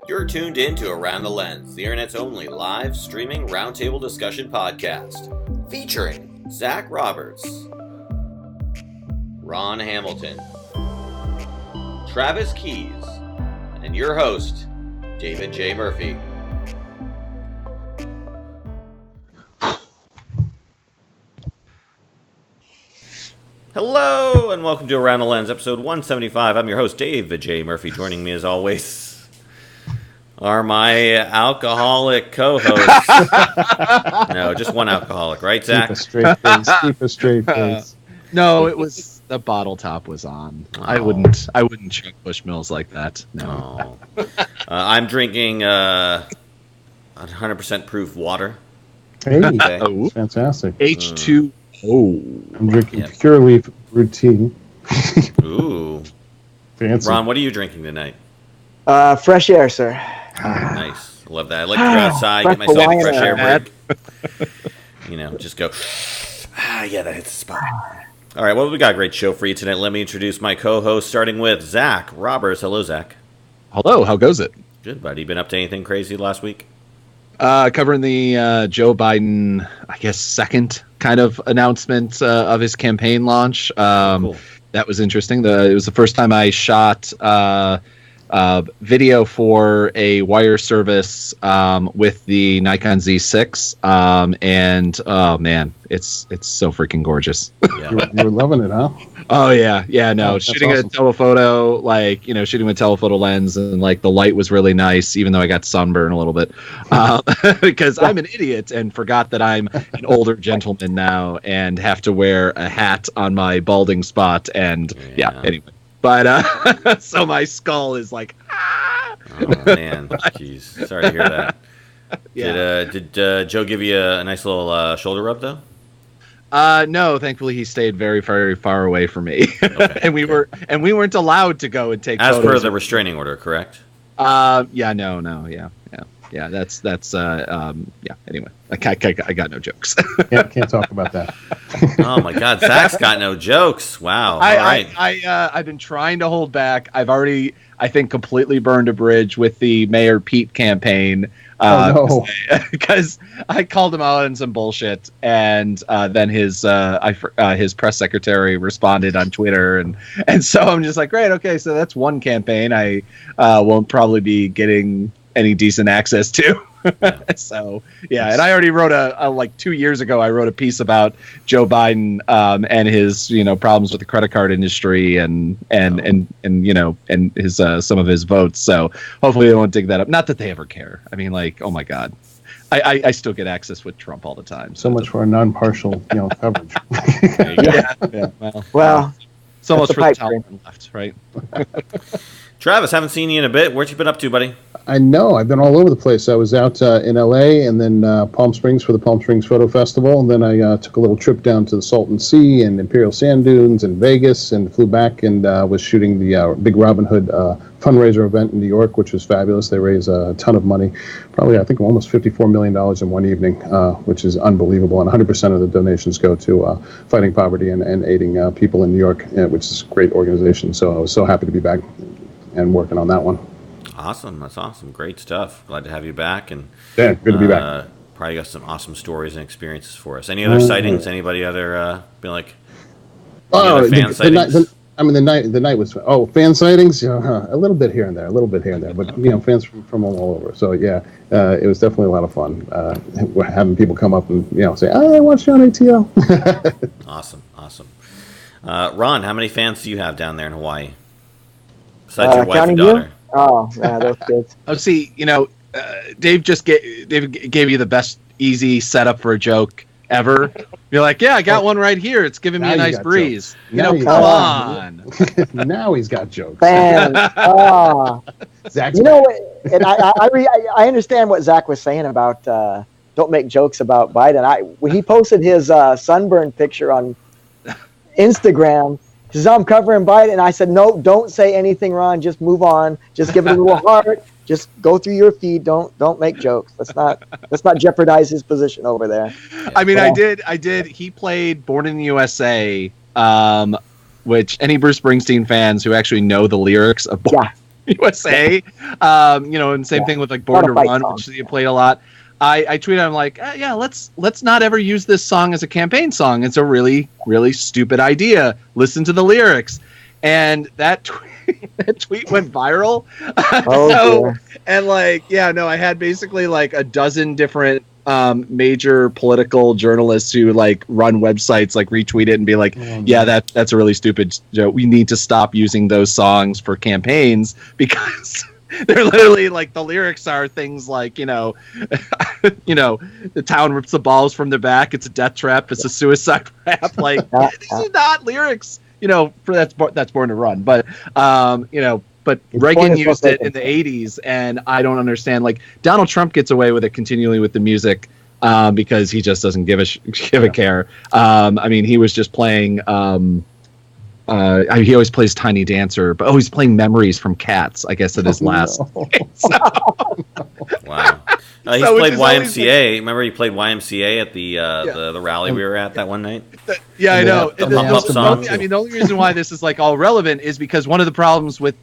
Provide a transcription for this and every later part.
You're tuned in to Around the Lens, the internet's only live streaming roundtable discussion podcast, featuring Zach Roberts, Ron Hamilton, Travis Keys, and your host, David J. Murphy. Hello, and welcome to Around the Lens, episode 175. I'm your host, David J. Murphy. Joining me, as always, are my alcoholic co-hosts. No, just one alcoholic, right, Zach? Keep a straight face. Keep a straight face. No, it was the bottle top was on. Oh. I wouldn't chug Bushmills like that. No. I'm drinking 100% proof water. Hey, fantastic. H2O. I'm drinking Pure Leaf Routine. Ooh. Fancy. Ron, what are you drinking tonight? Fresh air, sir. Nice. I love that. I like to go outside, get myself a fresh air break. Just go, yeah, that hits the spot. All right, well, we got a great show for you tonight. Let me introduce my co-host, starting with Zach Roberts. Hello, Zach. Hello, how goes it? Good, buddy. Been up to anything crazy last week? Covering the Joe Biden, I guess, second kind of announcement of his campaign launch. Cool. That was interesting. It was the first time I shot video for a wire service with the Nikon Z6, and oh man, it's so freaking gorgeous. Yeah. You were loving it, huh? Oh yeah, no, shooting awesome. a telephoto, shooting with telephoto lens, and the light was really nice, even though I got sunburn a little bit, because I'm an idiot and forgot that I'm an older gentleman now and have to wear a hat on my balding spot, and anyway. But so my skull is like, ah! Oh man, jeez, sorry to hear that. Yeah. Did Joe give you a nice little shoulder rub though? No, thankfully he stayed very, very far away from me, Okay, and we weren't allowed to go and take as photos. per the restraining order, correct? Yeah, that's Anyway, I got no jokes. Can't talk about that. Oh my God, Zach's got no jokes. Wow. All right. I've been trying to hold back. I've already, I think, completely burned a bridge with the Mayor Pete campaign. Because I called him out on some bullshit, and then his press secretary responded on Twitter, and so I'm just like, great, okay, so that's one campaign I won't probably be getting any decent access to. So and I already wrote like 2 years ago, I wrote a piece about Joe Biden and his problems with the credit card industry and his some of his votes. So hopefully they won't dig that up. Not that they ever care. I mean, oh my God, I still get access with Trump all the time. So much for a non-partial coverage. Well, so much for the talent left, right? Travis, haven't seen you in a bit. What you been up to, buddy? I know. I've been all over the place. I was out in L.A. and then Palm Springs for the Palm Springs Photo Festival. And then I took a little trip down to the Salton Sea and Imperial Sand Dunes and Vegas and flew back and was shooting the Big Robin Hood fundraiser event in New York, which was fabulous. They raised a ton of money, probably I think almost $54 million in one evening, which is unbelievable. And 100% of the donations go to fighting poverty and aiding people in New York, which is a great organization. So I was so happy to be back and working on that one. Awesome. That's awesome. Great stuff. Glad to have you back. And yeah, good to be back. Probably got some awesome stories and experiences for us. Any other sightings? Anybody other been like other fan sightings? The night was fan sightings. A little bit here and there, but fans from all over. So it was definitely a lot of fun. Having people come up and say, I watched you on AtL. Awesome. Ron, how many fans do you have down there in Hawaii? Besides your wife and daughter. You? Oh, those kids. Oh, see, Dave gave you the best easy setup for a joke ever. You're like, I got one right here. It's giving me a nice breeze. Come on. Now he's got jokes. Man, Zach's and I understand what Zach was saying about don't make jokes about Biden. When he posted his sunburn picture on Instagram, he says, I'm covering Biden. And I said, no, don't say anything, Ron. Just move on. Just give it a little heart. Just go through your feed. Don't make jokes. Let's not jeopardize his position over there. I mean, I did. He played Born in the USA, which any Bruce Springsteen fans who actually know the lyrics of Born USA. And same thing with like Born to Run, which you played a lot. I tweeted, I'm like, yeah, let's not ever use this song as a campaign song. It's a really, really stupid idea. Listen to the lyrics. And that tweet went viral. I had basically like a dozen different major political journalists who like run websites like retweet it and be like, that's a really stupid joke. We need to stop using those songs for campaigns because they're literally like the lyrics are things like, the town rips the balls from their back. It's a death trap. It's a suicide rap. Like these are not lyrics, for that's Born to Run. But, but Reagan used it in the 80s, and I don't understand. Like Donald Trump gets away with it continually with the music because he just doesn't give a care. He was just playing. He always plays Tiny Dancer, but he's playing Memories from Cats. I guess at his last. Wow. He's played YMCA. Remember, he played YMCA at the rally we were at that one night. I know. The pump-up song. The only reason why this is like all relevant is because one of the problems with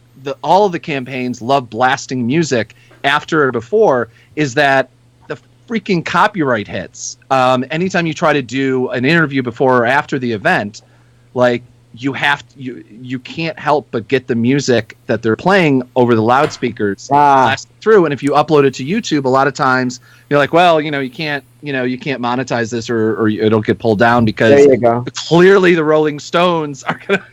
all of the campaigns love blasting music after or before is that the freaking copyright hits. Anytime you try to do an interview before or after the event, like you can't help but get the music that they're playing over the loudspeakers blasted through. And if you upload it to YouTube, a lot of times you're like, well, you can't monetize this or it'll get pulled down because clearly the Rolling Stones are gonna.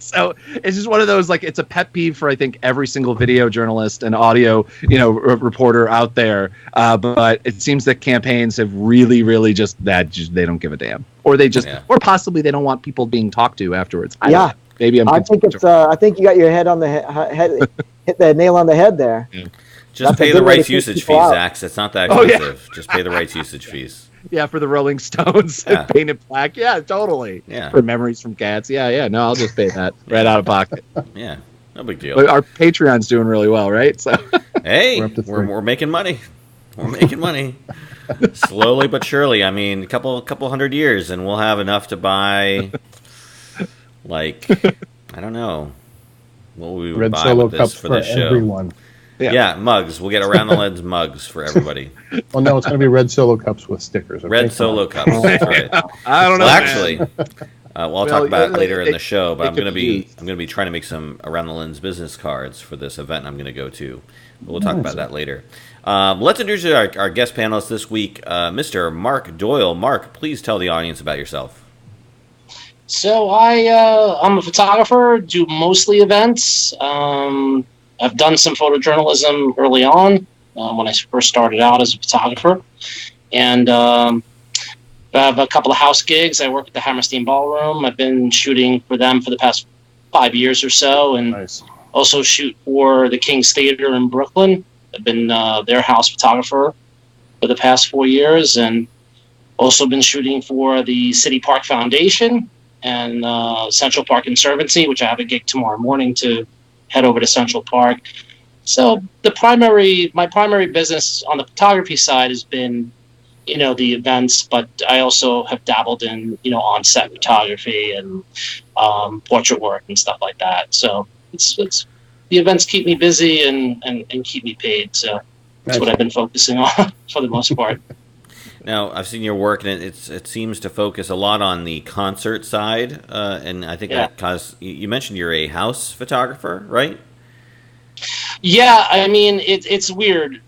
So it's just one of those, like, it's a pet peeve for I think every single video journalist and audio reporter out there. But it seems that campaigns have really just they don't give a damn, or they just or possibly they don't want people being talked to afterwards. I think it's. I think you got your head on the head, hit the nail on the head there. Yeah. Just pay the rights usage fees, Zach. It's not that expensive. Just pay the rights usage fees. Yeah, for the Rolling Stones, painted black. Yeah, totally. Yeah, for Memories from Cats. Yeah. No, I'll just pay that right out of pocket. Yeah, no big deal. But our Patreon's doing really well, right? So hey, we're making money. We're making money slowly but surely. I mean, a couple hundred years, and we'll have enough to buy. Like, I don't know what we would buy with this for this show. Everyone. Yeah, mugs. We'll get around the lens mugs for everybody. Well, no, it's going to be red Solo cups with stickers. Okay? Red Solo cups. That's right. I don't know. Well, actually, I'll talk about it later in the show. But I'm going to be trying to make some around the lens business cards for this event I'm going to go to. But we'll talk about that later. Let's introduce our guest panelist this week, Mr. Mark Doyle. Mark, please tell the audience about yourself. So I'm a photographer. Do mostly events. I've done some photojournalism early on when I first started out as a photographer. And I have a couple of house gigs. I work at the Hammerstein Ballroom. I've been shooting for them for the past 5 years or so. And also shoot for the King's Theater in Brooklyn. I've been their house photographer for the past 4 years. And also been shooting for the City Park Foundation and Central Park Conservancy, which I have a gig tomorrow morning to head over to Central Park. So my primary business on the photography side has been, the events, but I also have dabbled in, on-set photography and portrait work and stuff like that. So it's the events keep me busy and keep me paid. So that's what I've been focusing on for the most part. Now, I've seen your work, and it seems to focus a lot on the concert side, and I think because you mentioned you're a house photographer, right? Yeah, I mean it's weird.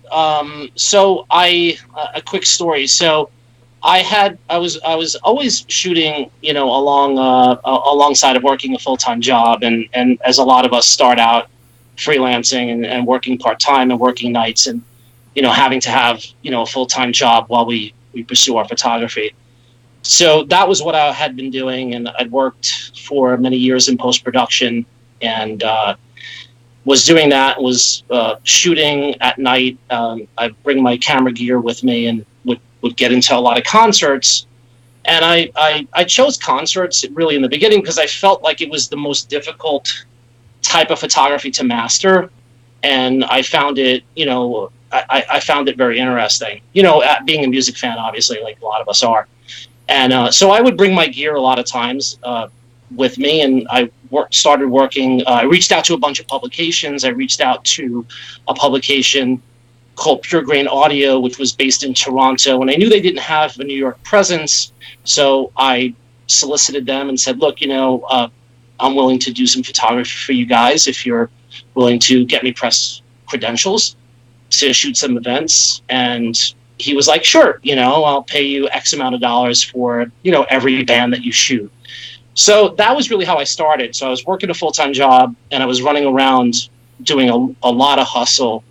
So a quick story. So I was always shooting, alongside of working a full-time job, and as a lot of us start out freelancing and working part-time and working nights, and having to have a full-time job while we pursue our photography. So that was what I had been doing, and I'd worked for many years in post-production, and was doing that, was shooting at night. I'd bring my camera gear with me and would get into a lot of concerts. And I chose concerts really in the beginning because I felt like it was the most difficult type of photography to master. And I found it, I found it very interesting, being a music fan, obviously, like a lot of us are. And so I would bring my gear a lot of times with me, and I started working. I reached out to a bunch of publications. I reached out to a publication called Pure Grain Audio, which was based in Toronto, and I knew they didn't have a New York presence, so I solicited them and said, look, I'm willing to do some photography for you guys if you're willing to get me press credentials to shoot some events. And he was like, sure, I'll pay you X amount of dollars for, every band that you shoot. So that was really how I started. So I was working a full-time job, and I was running around doing a lot of hustle,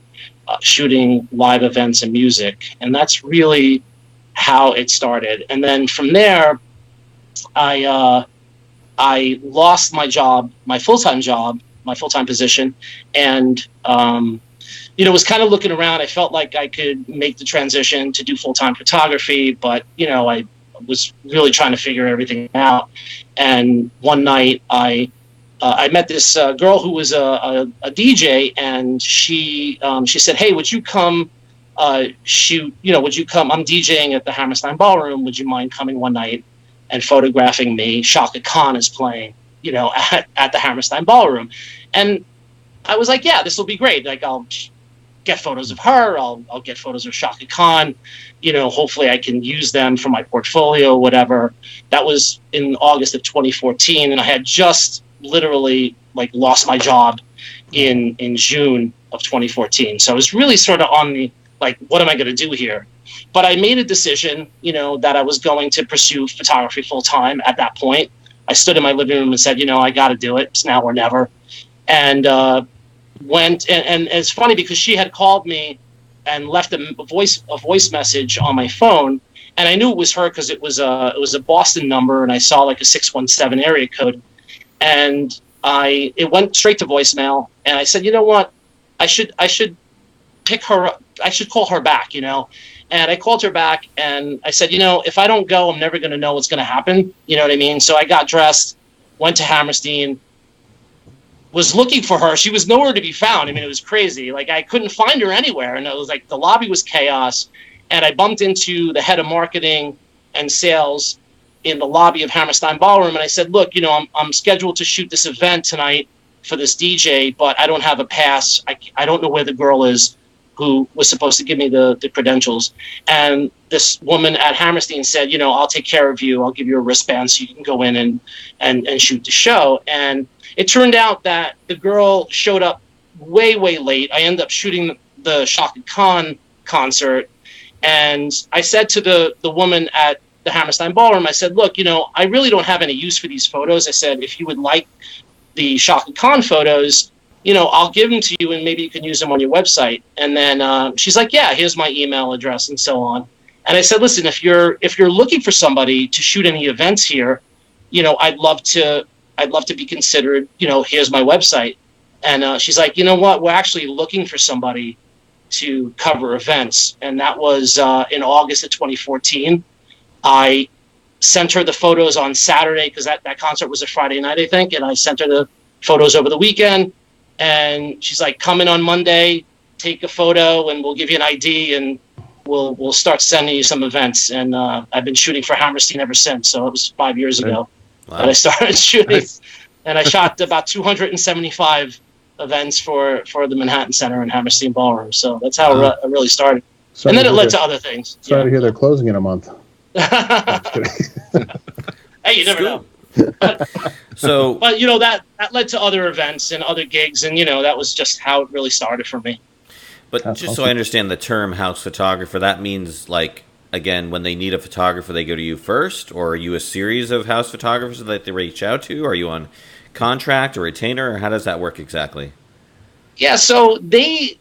shooting live events and music. And that's really how it started. And then from there, I lost my job, my full-time position, and was kind of looking around. I felt like I could make the transition to do full-time photography, but I was really trying to figure everything out. And one night I met this girl who was a DJ, and she said, "Hey, would you come shoot? Would you come? I'm DJing at the Hammerstein Ballroom. Would you mind coming one night and photographing me? Shaka Khan is playing, at the Hammerstein Ballroom." And I was like, "Yeah, this will be great. Like, I'll get photos of her. I'll get photos of Shaka Khan. Hopefully I can use them for my portfolio, whatever." That was in August of 2014, and I had just literally lost my job in June of 2014. So I was really sort of on the what am I going to do here? But I made a decision, that I was going to pursue photography full time at that point. I stood in my living room and said, I got to do it. It's now or never. And went, and it's funny because she had called me and left a voice message on my phone, and I knew it was her because it was a Boston number, and I saw a 617 area code, and it went straight to voicemail. And I said, you know what, I should pick her up. I should call her back, And I called her back, and I said, if I don't go, I'm never going to know what's going to happen. You know what I mean? So I got dressed, went to Hammerstein, was looking for her. She was nowhere to be found. I mean, it was crazy. I couldn't find her anywhere. And it was the lobby was chaos. And I bumped into the head of marketing and sales in the lobby of Hammerstein Ballroom. And I said, look, I'm scheduled to shoot this event tonight for this DJ, but I don't have a pass. I don't know where the girl is who was supposed to give me the credentials. And this woman at Hammerstein said, I'll take care of you. I'll give you a wristband so you can go in and shoot the show. And it turned out that the girl showed up way, way late. I ended up shooting the Shaka Khan concert. And I said to the woman at the Hammerstein Ballroom, I said, look, I really don't have any use for these photos. I said, if you would like the Shaka Khan photos, I'll give them to you and maybe you can use them on your website. And then she's like, yeah, here's my email address and so on. And I said, listen, if you're looking for somebody to shoot any events here, I'd love to be considered, here's my website. And she's like, you know what, we're actually looking for somebody to cover events. And that was in August of 2014. I sent her the photos on Saturday because that concert was a Friday night, I think. And I sent her the photos over the weekend. And she's like, come in on Monday, take a photo, and we'll give you an ID, and we'll start sending you some events. And I've been shooting for Hammerstein ever since. So it was 5 years ago that I started shooting. Nice. And I shot about 275 events for the Manhattan Center and Hammerstein Ballroom. So that's how it really started. And then it led to other things. Sorry to hear they're closing in a month. Hey, you never know. But that led to other events and other gigs, and that was just how it really started for me. But that's just awesome. So I understand the term house photographer, that means again, when they need a photographer, they go to you first, or are you a series of house photographers that they reach out to? Are you on contract or retainer, or how does that work exactly? Yeah, so they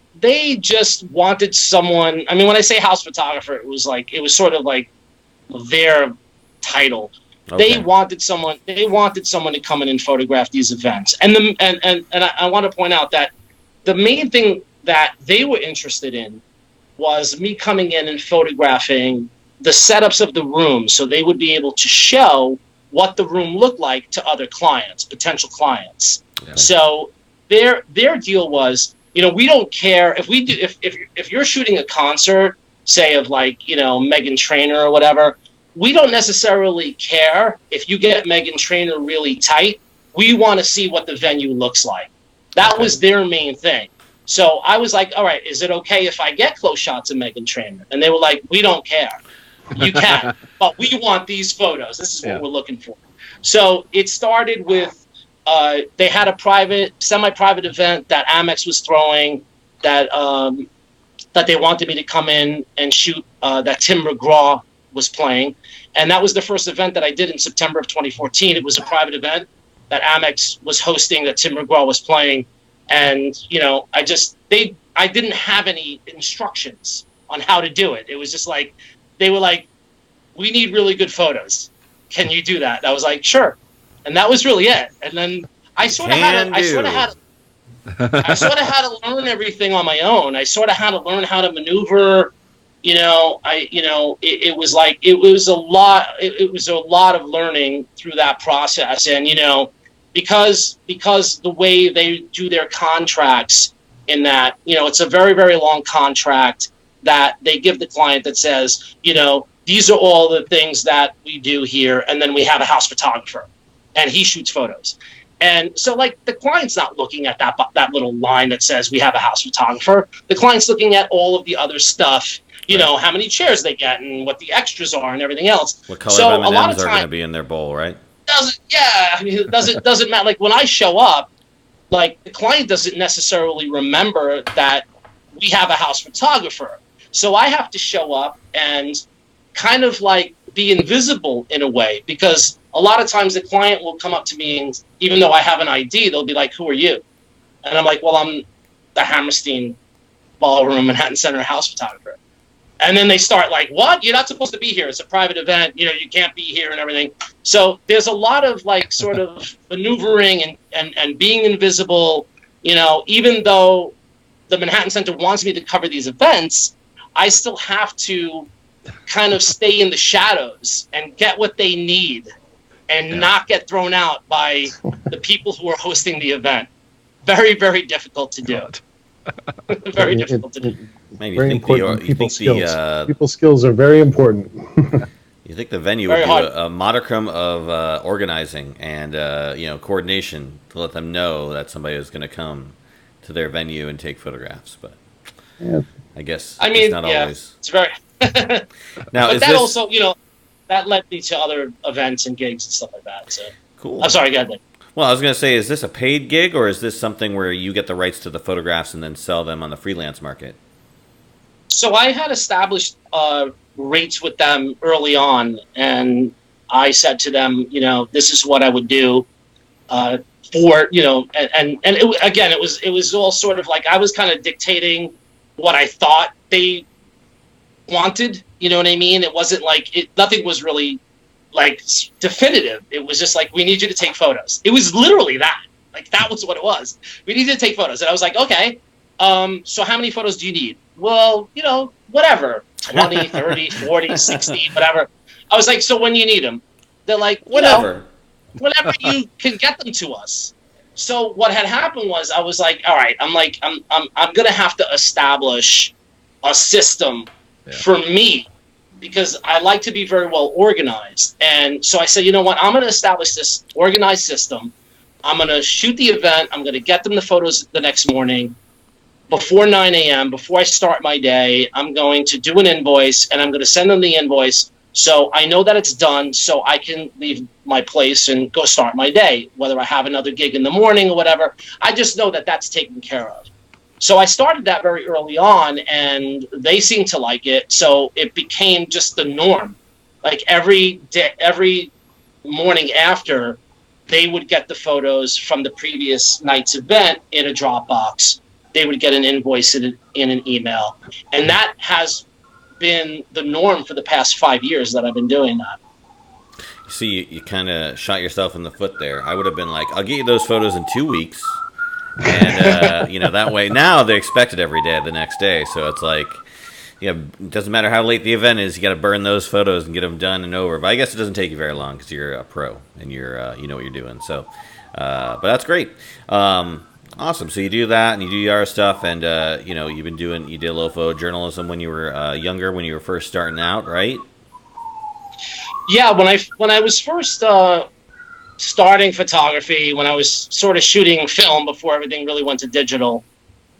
just wanted someone. I mean, when I say house photographer, it was sort of like their title. Okay. They wanted someone to come in and photograph these events. And I want to point out that the main thing that they were interested in was me coming in and photographing the setups of the room, so they would be able to show what the room looked like to other clients, potential clients. Yeah. So their deal was, we don't care if you're shooting a concert, say of Meghan Trainor or whatever. We don't necessarily care if you get Meghan Trainor really tight. we want to see what the venue looks like. That was their main thing. So I was like, all right, is it okay if I get close shots of Meghan Trainor? And they were like, we don't care. You can, but we want these photos. This is what we're looking for. So it started with, they had a semi-private event that Amex was throwing that they wanted me to come in and shoot, that Tim McGraw was playing. And that was the first event that I did in September of 2014. It was a private event that Amex was hosting that Tim McGraw was playing. And, you know, I didn't have any instructions on how to do it. It was just like, they were like, we need really good photos. Can you do that? I was like, sure. And that was really it. And then I sort of had to learn everything on my own. I sort of had to learn how to maneuver. You know, it was a lot of learning through that process. And, you know, because the way they do their contracts in that, you know, it's a very, very long contract that they give the client that says, you know, these are all the things that we do here. And then we have a house photographer and he shoots photos. And so, like, the client's not looking at that little line that says we have a house photographer. The client's looking at all of the other stuff, you know, how many chairs they get and what the extras are and everything else. What color M&Ms are going to be in their bowl, right? It doesn't matter. Like, when I show up, like, the client doesn't necessarily remember that we have a house photographer. So I have to show up and kind of like be invisible in a way, because a lot of times the client will come up to me and even though I have an ID, they'll be like, who are you? And I'm like, well, I'm the Hammerstein Ballroom Manhattan Center house photographer. And then they start like, what? You're not supposed to be here. It's a private event. You know, you can't be here and everything. So there's a lot of like sort of maneuvering and being invisible. You know, even though the Manhattan Center wants me to cover these events, I still have to kind of stay in the shadows and get what they need and not get thrown out by the people who are hosting the event. Very, very difficult to do. Very difficult to do. Man, very important. People skills are very important. You think the venue would do a modicum of organizing and you know, coordination to let them know that somebody is going to come to their venue and take photographs, but I guess it's not always. It's very. Now, but that also, you know, that led me to other events and gigs and stuff like that. So cool. I'm sorry, go ahead. Well, I was going to say, is this a paid gig or is this something where you get the rights to the photographs and then sell them on the freelance market? So I had established rates with them early on, and I said to them, you know, this is what I would do for, you know, and it was all sort of like I was kind of dictating what I thought they wanted. You know what I mean? It wasn't like nothing was really like definitive. It was just like, we need you to take photos. It was literally that. Like, that was what it was. We need you to take photos. And I was like, okay, so how many photos do you need? Well, you know, whatever, 20, 30, 40, 60, whatever. I was like, so when you need them? They're like, whatever. Whenever you can get them to us. So what had happened was I was like, all right, I'm going to have to establish a system for me, because I like to be very well organized. And so I said, you know what, I'm going to establish this organized system. I'm going to shoot the event. I'm going to get them the photos the next morning before 9 a.m., before I start my day. I'm going to do an invoice, and I'm going to send them the invoice so I know that it's done, so I can leave my place and go start my day, whether I have another gig in the morning or whatever. I just know that that's taken care of. So I started that very early on, and they seemed to like it. So it became just the norm. Like every day, every morning after, they would get the photos from the previous night's event in a Dropbox. They would get an invoice in an email. And that has been the norm for the past 5 years that I've been doing that. You see, you kind of shot yourself in the foot there. I would have been like, I'll get you those photos in 2 weeks. And, you know, that way, now they expect it every day the next day. So it's like, yeah, it doesn't matter how late the event is, you got to burn those photos and get them done and over. But I guess it doesn't take you very long because you're a pro and you're, you know what you're doing. So, but that's great. Awesome. So you do that and you do your stuff, and, you know, you did a little photojournalism when you were younger, when you were first starting out, right? Yeah, when I was first starting photography, when I was sort of shooting film before everything really went to digital,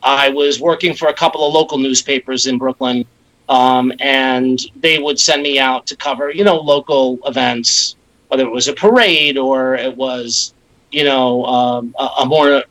I was working for a couple of local newspapers in Brooklyn, and they would send me out to cover, local events, whether it was a parade or it was, a more,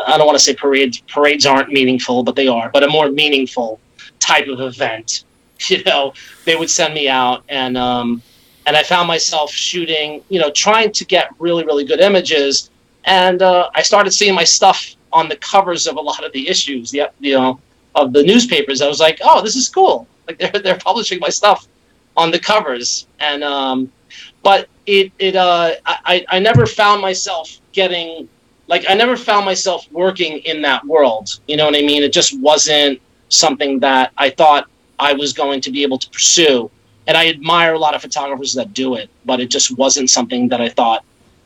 I don't want to say parades. Parades aren't meaningful, but they are. But a more meaningful type of event, they would send me out, and I found myself shooting, trying to get really, really good images, and I started seeing my stuff on the covers of a lot of the issues, of the newspapers. I was like, oh, this is cool. Like they're publishing my stuff on the covers, and but I never found myself getting. Like, I never found myself working in that world. You know what I mean? It just wasn't something that I thought I was going to be able to pursue. And I admire a lot of photographers that do it, but it just wasn't something that I thought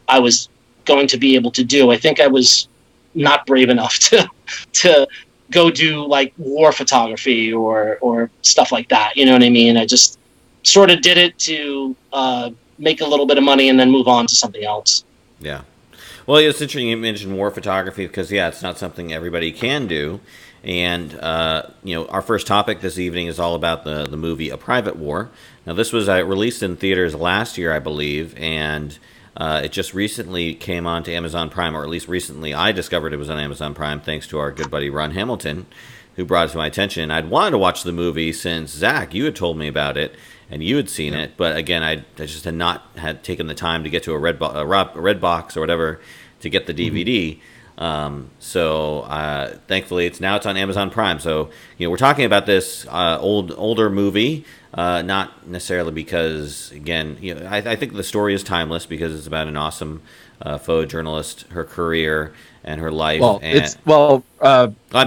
I was going to be able to do. I think I was not brave enough to go do, like, war photography or stuff like that. You know what I mean? I just sort of did it to make a little bit of money and then move on to something else. Yeah. Well, it's interesting you mentioned war photography because, it's not something everybody can do. And, our first topic this evening is all about the movie A Private War. Now, this was released in theaters last year, I believe, and it just recently came on to Amazon Prime, or at least recently I discovered it was on Amazon Prime thanks to our good buddy Ron Hamilton, who brought it to my attention. I'd wanted to watch the movie since, Zach, you had told me about it, and you had seen it, but again, I just had not had taken the time to get to a red box or whatever to get the DVD. So thankfully, it's on Amazon Prime. So we're talking about this older movie, not necessarily because, again, I think the story is timeless because it's about an awesome photojournalist, her career and her life. I'm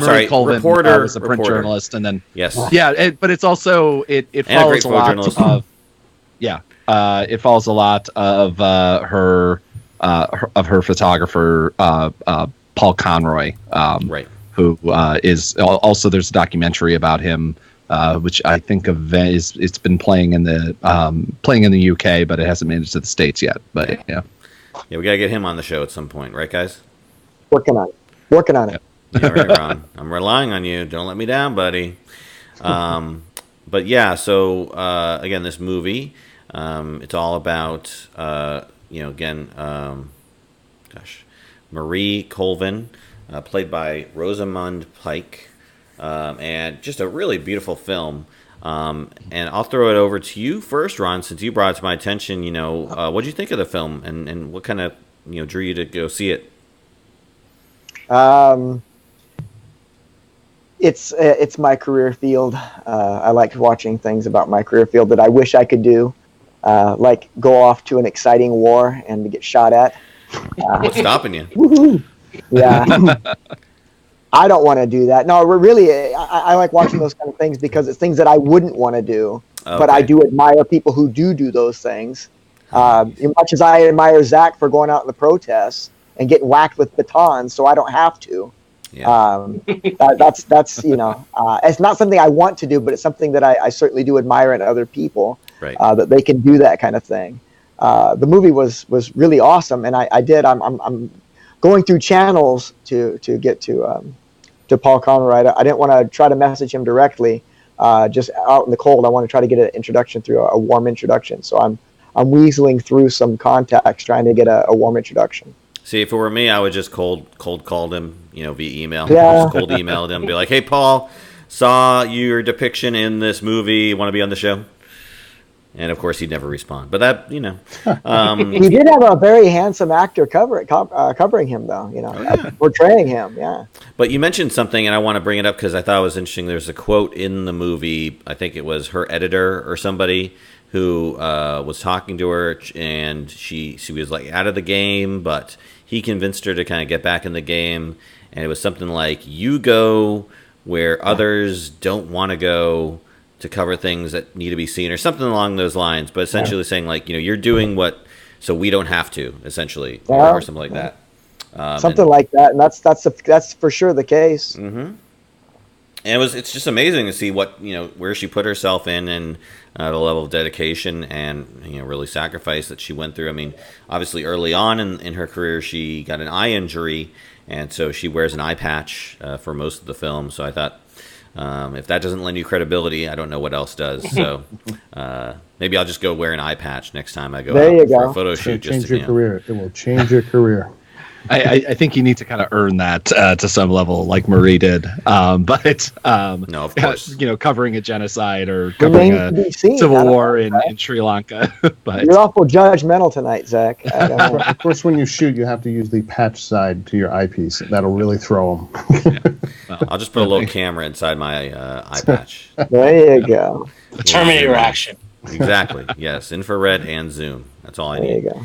sorry, Colvin, reporter was a print journalist, and then but it's also it follows a lot of it follows a lot of her photographer Paul Conroy, right? Who is also, there's a documentary about him, which I think it's been playing in the UK, but it hasn't made it to the States yet. But yeah, we gotta get him on the show at some point, right, guys? Working on it. Yeah, right, Ron. I'm relying on you. Don't let me down, buddy. But yeah, so again, this movie, it's all about Marie Colvin, played by Rosamund Pike, and just a really beautiful film. And I'll throw it over to you first, Ron, since you brought it to my attention. What did you think of the film, and what kind of drew you to go see it? It's my career field. I like watching things about my career field that I wish I could do, like go off to an exciting war and to get shot at. What's stopping you? Woohoo! Yeah. I don't want to do that. No, really, I like watching those kind of things because it's things that I wouldn't want to do. Okay. But I do admire people who do those things. As much as I admire Zach for going out in the protests and getting whacked with batons, so I don't have to. Yeah. That's it's not something I want to do, but it's something that I certainly do admire in other people. Right. That they can do that kind of thing. The movie was really awesome, and I'm going through channels to get to Paul Conroy. I didn't want to try to message him directly, just out in the cold. I want to try to get an introduction through a warm introduction. So I'm weaseling through some contacts trying to get a warm introduction. See, if it were me, I would just cold called him, via email. Yeah. Just cold emailed him, be like, "Hey, Paul, saw your depiction in this movie. Want to be on the show?" And of course, he'd never respond. But that, he did have a very handsome actor covering him, though. Portraying him. Yeah. But you mentioned something, and I want to bring it up because I thought it was interesting. There's a quote in the movie. I think it was her editor or somebody who was talking to her, and she was like out of the game, but he convinced her to kind of get back in the game. And it was something like, "You go where others don't want to go to cover things that need to be seen," or something along those lines, but essentially saying like, you're doing what, so we don't have to, essentially, or something like that. Something like that, and that's for sure the case. Mm-hmm. And it's just amazing to see what, where she put herself in, and the level of dedication and, really sacrifice that she went through. I mean, obviously early on in her career, she got an eye injury, and so she wears an eye patch for most of the film. So I thought, if that doesn't lend you credibility, I don't know what else does. So maybe I'll just go wear an eye patch next time I go out for a photo shoot. Change your career. It will change your career. I think you need to kind of earn that to some level, like Marie did. But no, of course, covering a genocide or covering a civil war in Sri Lanka. But you're awful judgmental tonight, Zach. Of course, when you shoot, you have to use the patch side to your eyepiece. That'll really throw them. Well, I'll just put a little camera inside my eye patch. There you go. Terminator action. Exactly. Yes, infrared and zoom. That's all I need. There you go.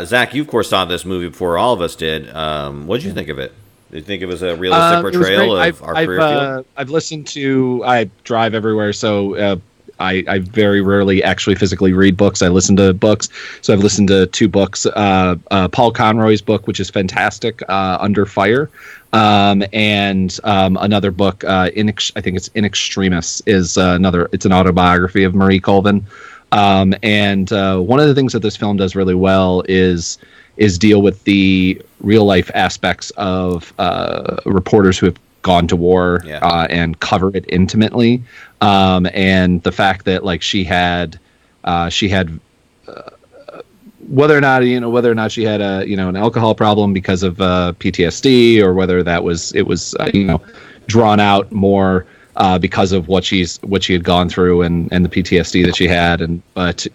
Zach, you of course saw this movie before all of us did. What did you think of it? Did you think it was a realistic portrayal of our career field? I've listened to. I drive everywhere, so I very rarely actually physically read books. I listen to books, so I've listened to 2 books. Paul Conroy's book, which is fantastic, Under Fire, and another book. I think it's In Extremis is another. It's an autobiography of Marie Colvin. And one of the things that this film does really well is deal with the real life aspects of reporters who have gone to war and cover it intimately. And the fact that like she had whether or not she had an alcohol problem because of PTSD, or whether it was drawn out more. Because of what she had gone through and the PTSD that she had, but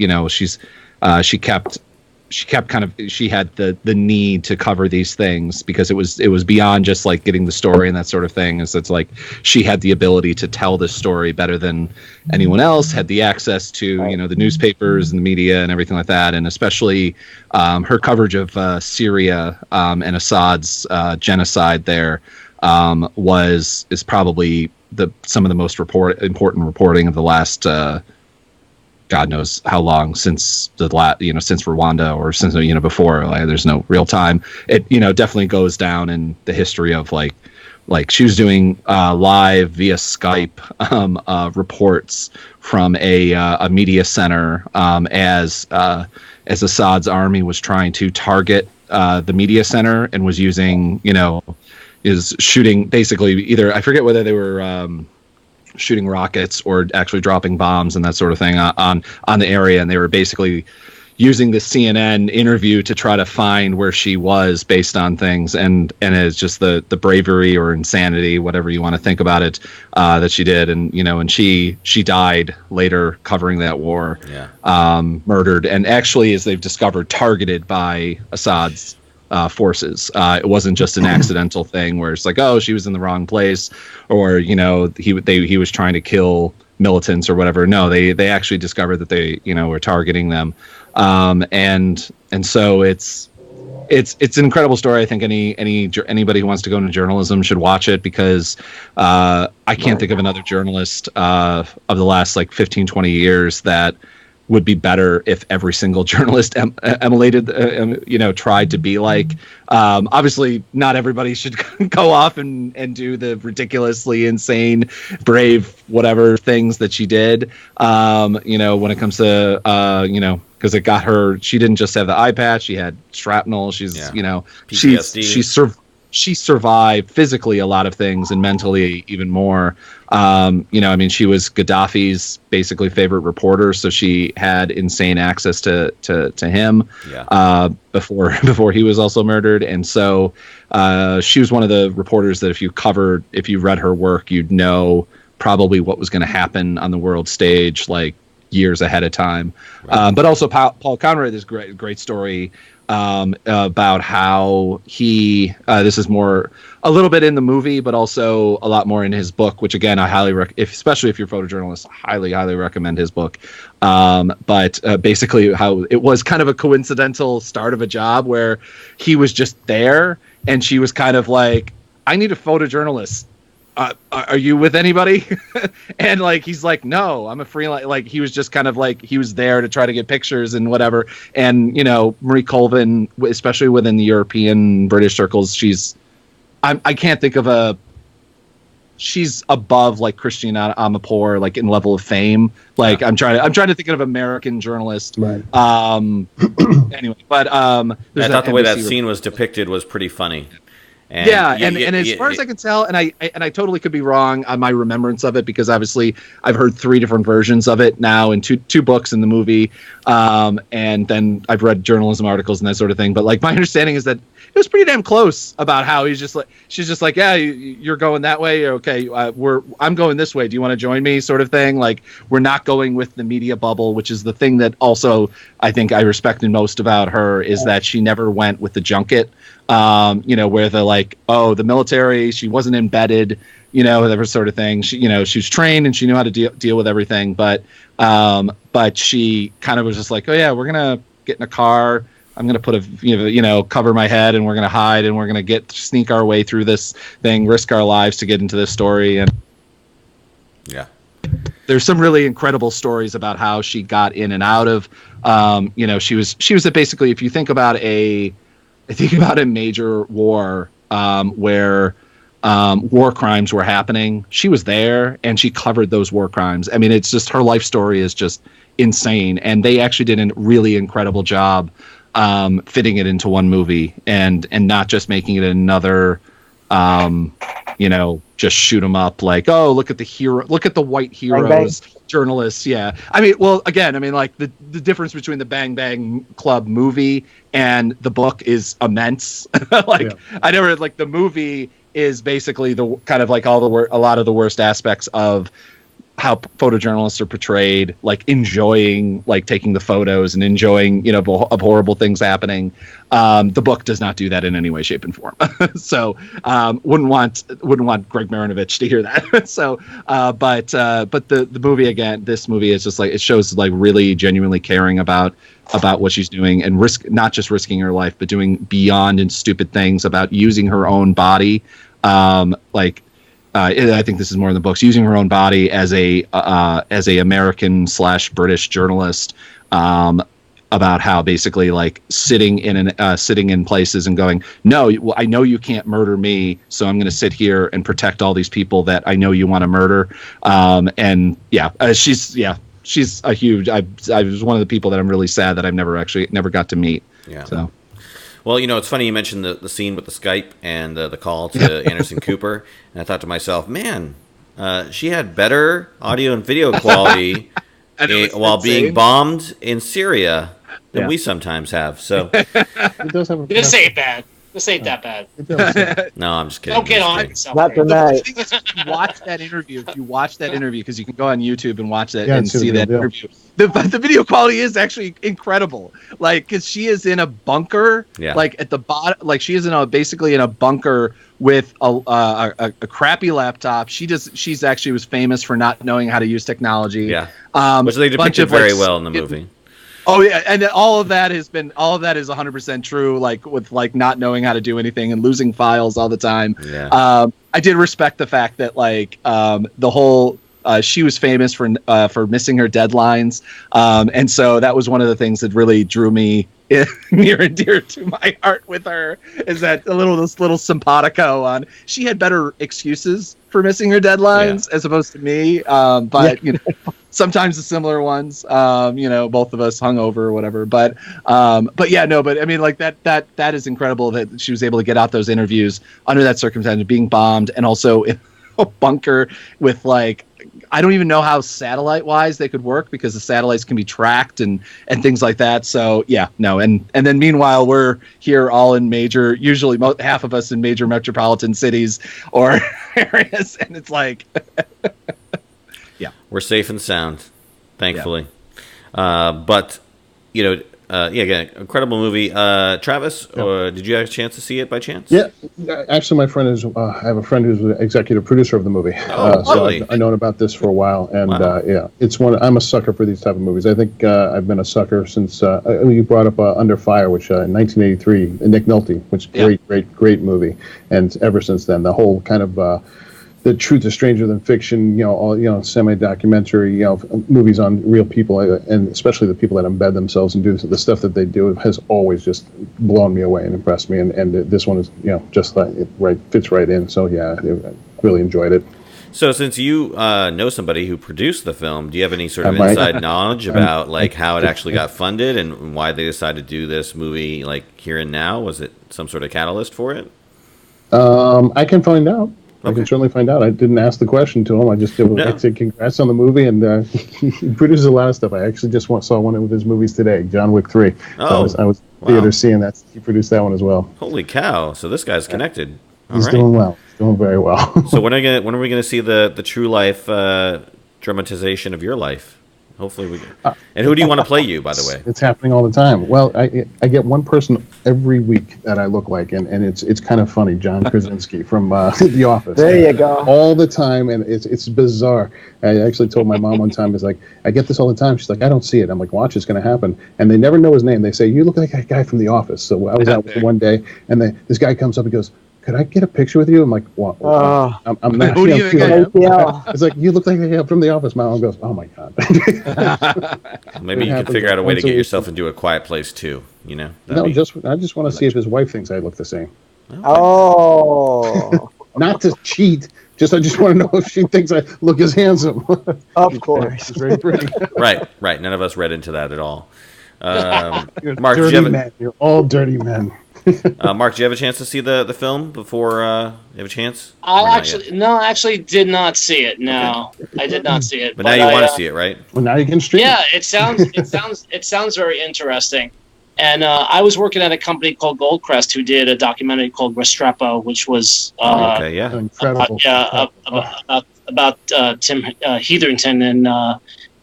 she had the need to cover these things because it was beyond just like getting the story and that sort of thing. It's like she had the ability to tell this story better than anyone else, had the access to the newspapers and the media and everything like that, and especially her coverage of Syria and Assad's genocide there is probably some of the most important reporting of the last God knows how long since since Rwanda or since before. Like, there's no real time. It definitely goes down in the history of like she was doing live via Skype reports from a media center as Assad's army was trying to target the media center and was using is shooting basically either, I forget whether they were shooting rockets or actually dropping bombs and that sort of thing on the area, and they were basically using the CNN interview to try to find where she was based on things, and it's just the bravery or insanity, whatever you want to think about it, that she did, and she died later covering that war, murdered, and actually, as they've discovered, targeted by Assad's forces. It wasn't just an accidental thing where it's like, oh, she was in the wrong place, or he was trying to kill militants or whatever. No, they actually discovered that they were targeting them, and so it's an incredible story. I think anybody who wants to go into journalism should watch it, because I can't think of another journalist of the last 15-20 years that would be better if every single journalist emulated, tried to be like. Obviously, not everybody should go off and do the ridiculously insane, brave, whatever things that she did. When it comes to, because it got her. She didn't just have the eye patch; she had shrapnel. PTSD. She survived physically a lot of things, and mentally even more. She was Gaddafi's basically favorite reporter, so she had insane access to him before he was also murdered. And so she was one of the reporters that if you read her work, you'd know probably what was going to happen on the world stage years ahead of time. Right. But also Paul Conroy, this great story about how he this is more a little bit in the movie, but also a lot more in his book, which again I highly especially if you're a photojournalist, highly recommend his book. But basically how it was kind of a coincidental start of a job where he was just there and she was kind of like, I need a photojournalist. Are you with anybody? And he's like, no, I'm a freelance. He was just kind of he was there to try to get pictures and whatever. And Marie Colvin, especially within the European British circles, I can't think of she's above like Christiane Amanpour, like in level of fame. Like I'm trying to think of American journalist. Right. Anyway, but I thought the way that NBC scene was depicted was pretty funny. And as far as I can tell, and I totally could be wrong on my remembrance of it, because obviously I've heard 3 different versions of it now in two books in the movie, and then I've read journalism articles and that sort of thing. But like my understanding is that it was pretty damn close about how she's just like, yeah, you're going that way, okay, I'm going this way. Do you want to join me, sort of thing? Like we're not going with the media bubble, which is the thing that also I think I respected most about her, is that she never went with the junket. Where the like, oh, the military, she wasn't embedded, that sort of thing. She was trained and she knew how to deal with everything. But she kind of was just like, oh yeah, we're going to get in a car. I'm going to put cover my head, and we're going to hide, and we're going to sneak our way through this thing, risk our lives to get into this story. And yeah, there's some really incredible stories about how she got in and out of, she was basically, if you think about a major war where war crimes were happening, she was there and she covered those war crimes. I mean, it's just, her life story is just insane. And they actually did a really incredible job fitting it into one movie and not just making it another, just shoot them up like, oh, look at the white heroes, journalists. Yeah. I mean, well, again, like the difference between the Bang Bang Club movie and the book is immense. I never, like, the movie is basically the kind of like a lot of the worst aspects of how photojournalists are portrayed, like enjoying, like taking the photos and enjoying, of horrible things happening. The book does not do that in any way, shape, and form. So wouldn't want Greg Marinovich to hear that. So, but the movie, again, this movie is just like, it shows like really genuinely caring about what she's doing, and not just risking her life, but doing beyond and stupid things about using her own body. I think this is more in the books, using her own body as a American/British journalist, about how basically like sitting in places and going, no, well, I know you can't murder me, so I'm going to sit here and protect all these people that I know you want to murder. She's a huge. I was one of the people that I'm really sad that I've never got to meet. Yeah. So. Well, it's funny you mentioned the scene with the Skype and the call to Anderson Cooper, and I thought to myself, man, she had better audio and video quality while being bombed in Syria than we sometimes have. So this ain't bad. This ain't that bad. No, I'm just kidding. Don't get on yourself. Not tonight. Watch that interview. If you watch that interview, because you can go on YouTube and watch that and see that interview. The video quality is actually incredidible. Like, because she is in a bunker, like at the bottom, like she is basically in a bunker with a crappy laptop. She's actually was famous for not knowing how to use technology. Yeah, which they depicted very well in the movie. Oh yeah, and all of that is 100% true. Like with like not knowing how to do anything and losing files all the time. Yeah. I did respect the fact that like the whole she was famous for missing her deadlines, and so that was one of the things that really drew me near and dear to my heart with her, is that this little simpatico on. She had better excuses for missing her deadlines as opposed to me, but sometimes the similar ones, both of us hungover or whatever, but I mean, like that is incredible that she was able to get out those interviews under that circumstance, being bombed, and also in a bunker with like, I don't even know how satellite wise they could work, because the satellites can be tracked and things like that. So and then meanwhile we're here all in major, usually half of us in major metropolitan cities or areas, and it's like we're safe and sound, thankfully. But again, incredible movie. Travis, did you have a chance to see it by chance? Yeah, actually, my friend is. I have a friend who's the executive producer of the movie. So I've known about this for a while, and it's one. I'm a sucker for these type of movies. I think I've been a sucker since you brought up Under Fire, which in 1983, Nick Nolte, which great movie, and ever since then, the whole kind of. The truth is stranger than fiction, semi-documentary, movies on real people, and especially the people that embed themselves and do the stuff that they do, has always just blown me away and impressed me. And this one is, just like it fits right in. So I really enjoyed it. So, since you know somebody who produced the film, do you have any sort of inside knowledge about like how it actually got funded and why they decided to do this movie like here and now? Was it some sort of catalyst for it? I can find out. Okay. I can certainly find out. I didn't ask the question to him. I just did. I said congrats on the movie, and he produces a lot of stuff. I actually just saw one of his movies today, John Wick 3. Oh, so I was in theater seeing that. He produced that one as well. Holy cow! So this guy's connected. He's doing well. He's doing very well. So when are we gonna see the true life dramatization of your life? Hopefully we can. And who do you want to play you, by the way? It's happening all the time. Well, I get one person every week that I look like, and it's kind of funny. John Krasinski from The Office. There you go. All the time, and it's bizarre. I actually told my mom one time, it's like, I get this all the time. She's like, I don't see it. I'm like, watch, it's going to happen. And they never know his name. They say, you look like that guy from The Office. So I was out with him one day, and this guy comes up and goes, could I get a picture with you? I'm like, what? I'm not. Who do you think I am? It's like, you look like a guy from The Office. My mom goes, oh my God. Maybe you can figure out a way to get yourself into a quiet place too. You know? I just want to see if his wife thinks I look the same. Oh. Not to cheat. I just want to know if she thinks I look as handsome. Of course. It's very pretty. Right. None of us read into that at all. You're Mark, dirty men. You're all dirty men. Mark, do you have a chance to see the film before you have a chance? I actually did not see it. No, I did not see it. But now you want to see it, right? Well, now you can stream. Yeah, it sounds very interesting. And I was working at a company called Goldcrest who did a documentary called Restrepo, which was incredible. About Tim Hetherington and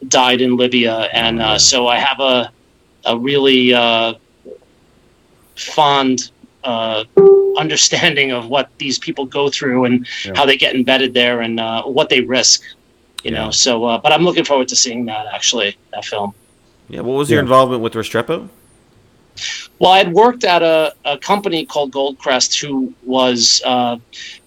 died in Libya, and so I have a really fond understanding of what these people go through and how they get embedded there and what they risk, you know. So, but I'm looking forward to seeing that film. Yeah. What was your involvement with Restrepo? Well, I had worked at a company called Goldcrest, who was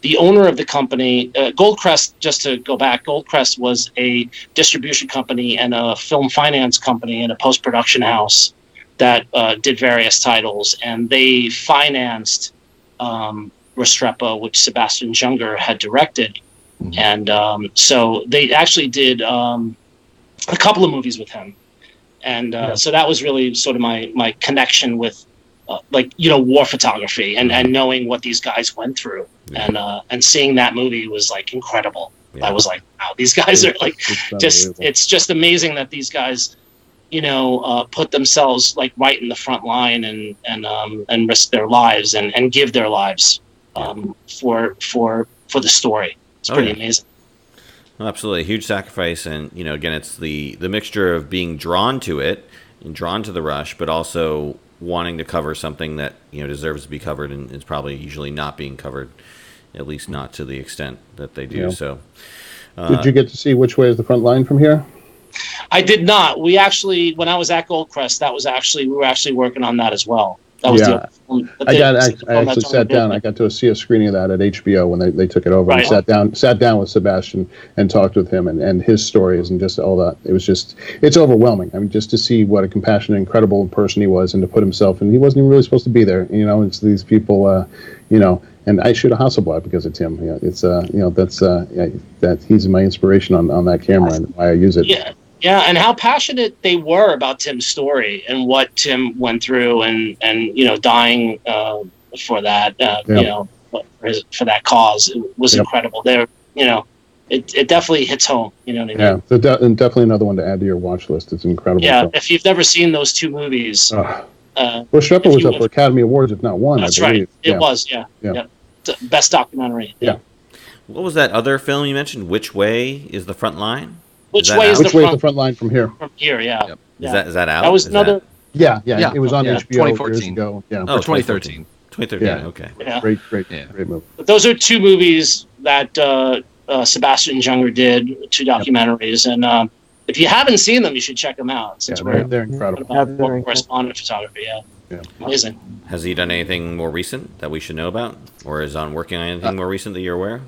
the owner of the company. Goldcrest, just to go back, Goldcrest was a distribution company and a film finance company and a post-production house that did various titles, and they financed Restrepo, which Sebastian Junger had directed. Mm-hmm. And so they actually did a couple of movies with him. And so that was really sort of my connection with, war photography and knowing what these guys went through. Yeah. And seeing that movie was, like, incredible. Yeah. I was like, wow, these guys are, like, it's just amazing that these guys, put themselves, like, right in the front line and risk their lives and give their lives for the story. It's pretty amazing. Well, absolutely, a huge sacrifice, and again, it's the mixture of being drawn to it and drawn to the rush, but also wanting to cover something that deserves to be covered and is probably usually not being covered, at least not to the extent that they do. Yeah. So, did you get to see which way is the front line from here? I did not. We actually, when I was at Goldcrest, we were actually working on that as well. That was I actually sat down. I got to see a screening of that at HBO when they took it over. Right. And sat down with Sebastian and talked with him and his stories and just all that. It was it's overwhelming. I mean, just to see what a compassionate, incredible person he was, and to put himself, and he wasn't even really supposed to be there. It's these people, and I shoot a Hasselblad because it's him. That he's my inspiration on that camera and why I use it. Yeah. Yeah, and how passionate they were about Tim's story and what Tim went through, and dying for that, for that cause. It was incredible. There, it definitely hits home. You know what I mean? Yeah, so and definitely another one to add to your watch list. It's incredible. Yeah, if you've never seen those two movies, Restrepo was up for Academy Awards, if not one. That's right. It was. Yeah. Best documentary. Yeah. What was that other film you mentioned? Which Way is the Front Line? Which way is the front line from here? From here, yeah. Yep. Is that out? That was another. Yeah. It was on HBO 2014. Years ago. Yeah. Oh, 2013. 2013. Yeah. Okay. Yeah. Great movie. But those are two movies that Sebastian Junger did, two documentaries, and if you haven't seen them, you should check them out. They're incredible. Correspondent photography, amazing. Has he done anything more recent that we should know about, or is on working on anything more recent that you're aware of?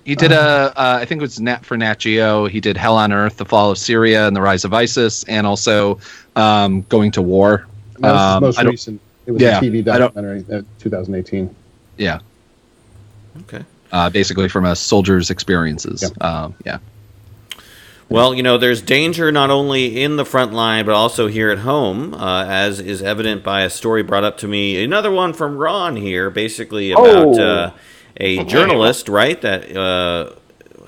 He did I think it was for NatGeo. He did Hell on Earth, The Fall of Syria and the Rise of ISIS, and also Going to War. That was the most recent. It was a TV documentary, 2018. Yeah. Okay. basically from a soldier's experiences. Yeah. Well, there's danger not only in the front line, but also here at home, as is evident by a story brought up to me. Another one from Ron here, basically about a journalist, right, that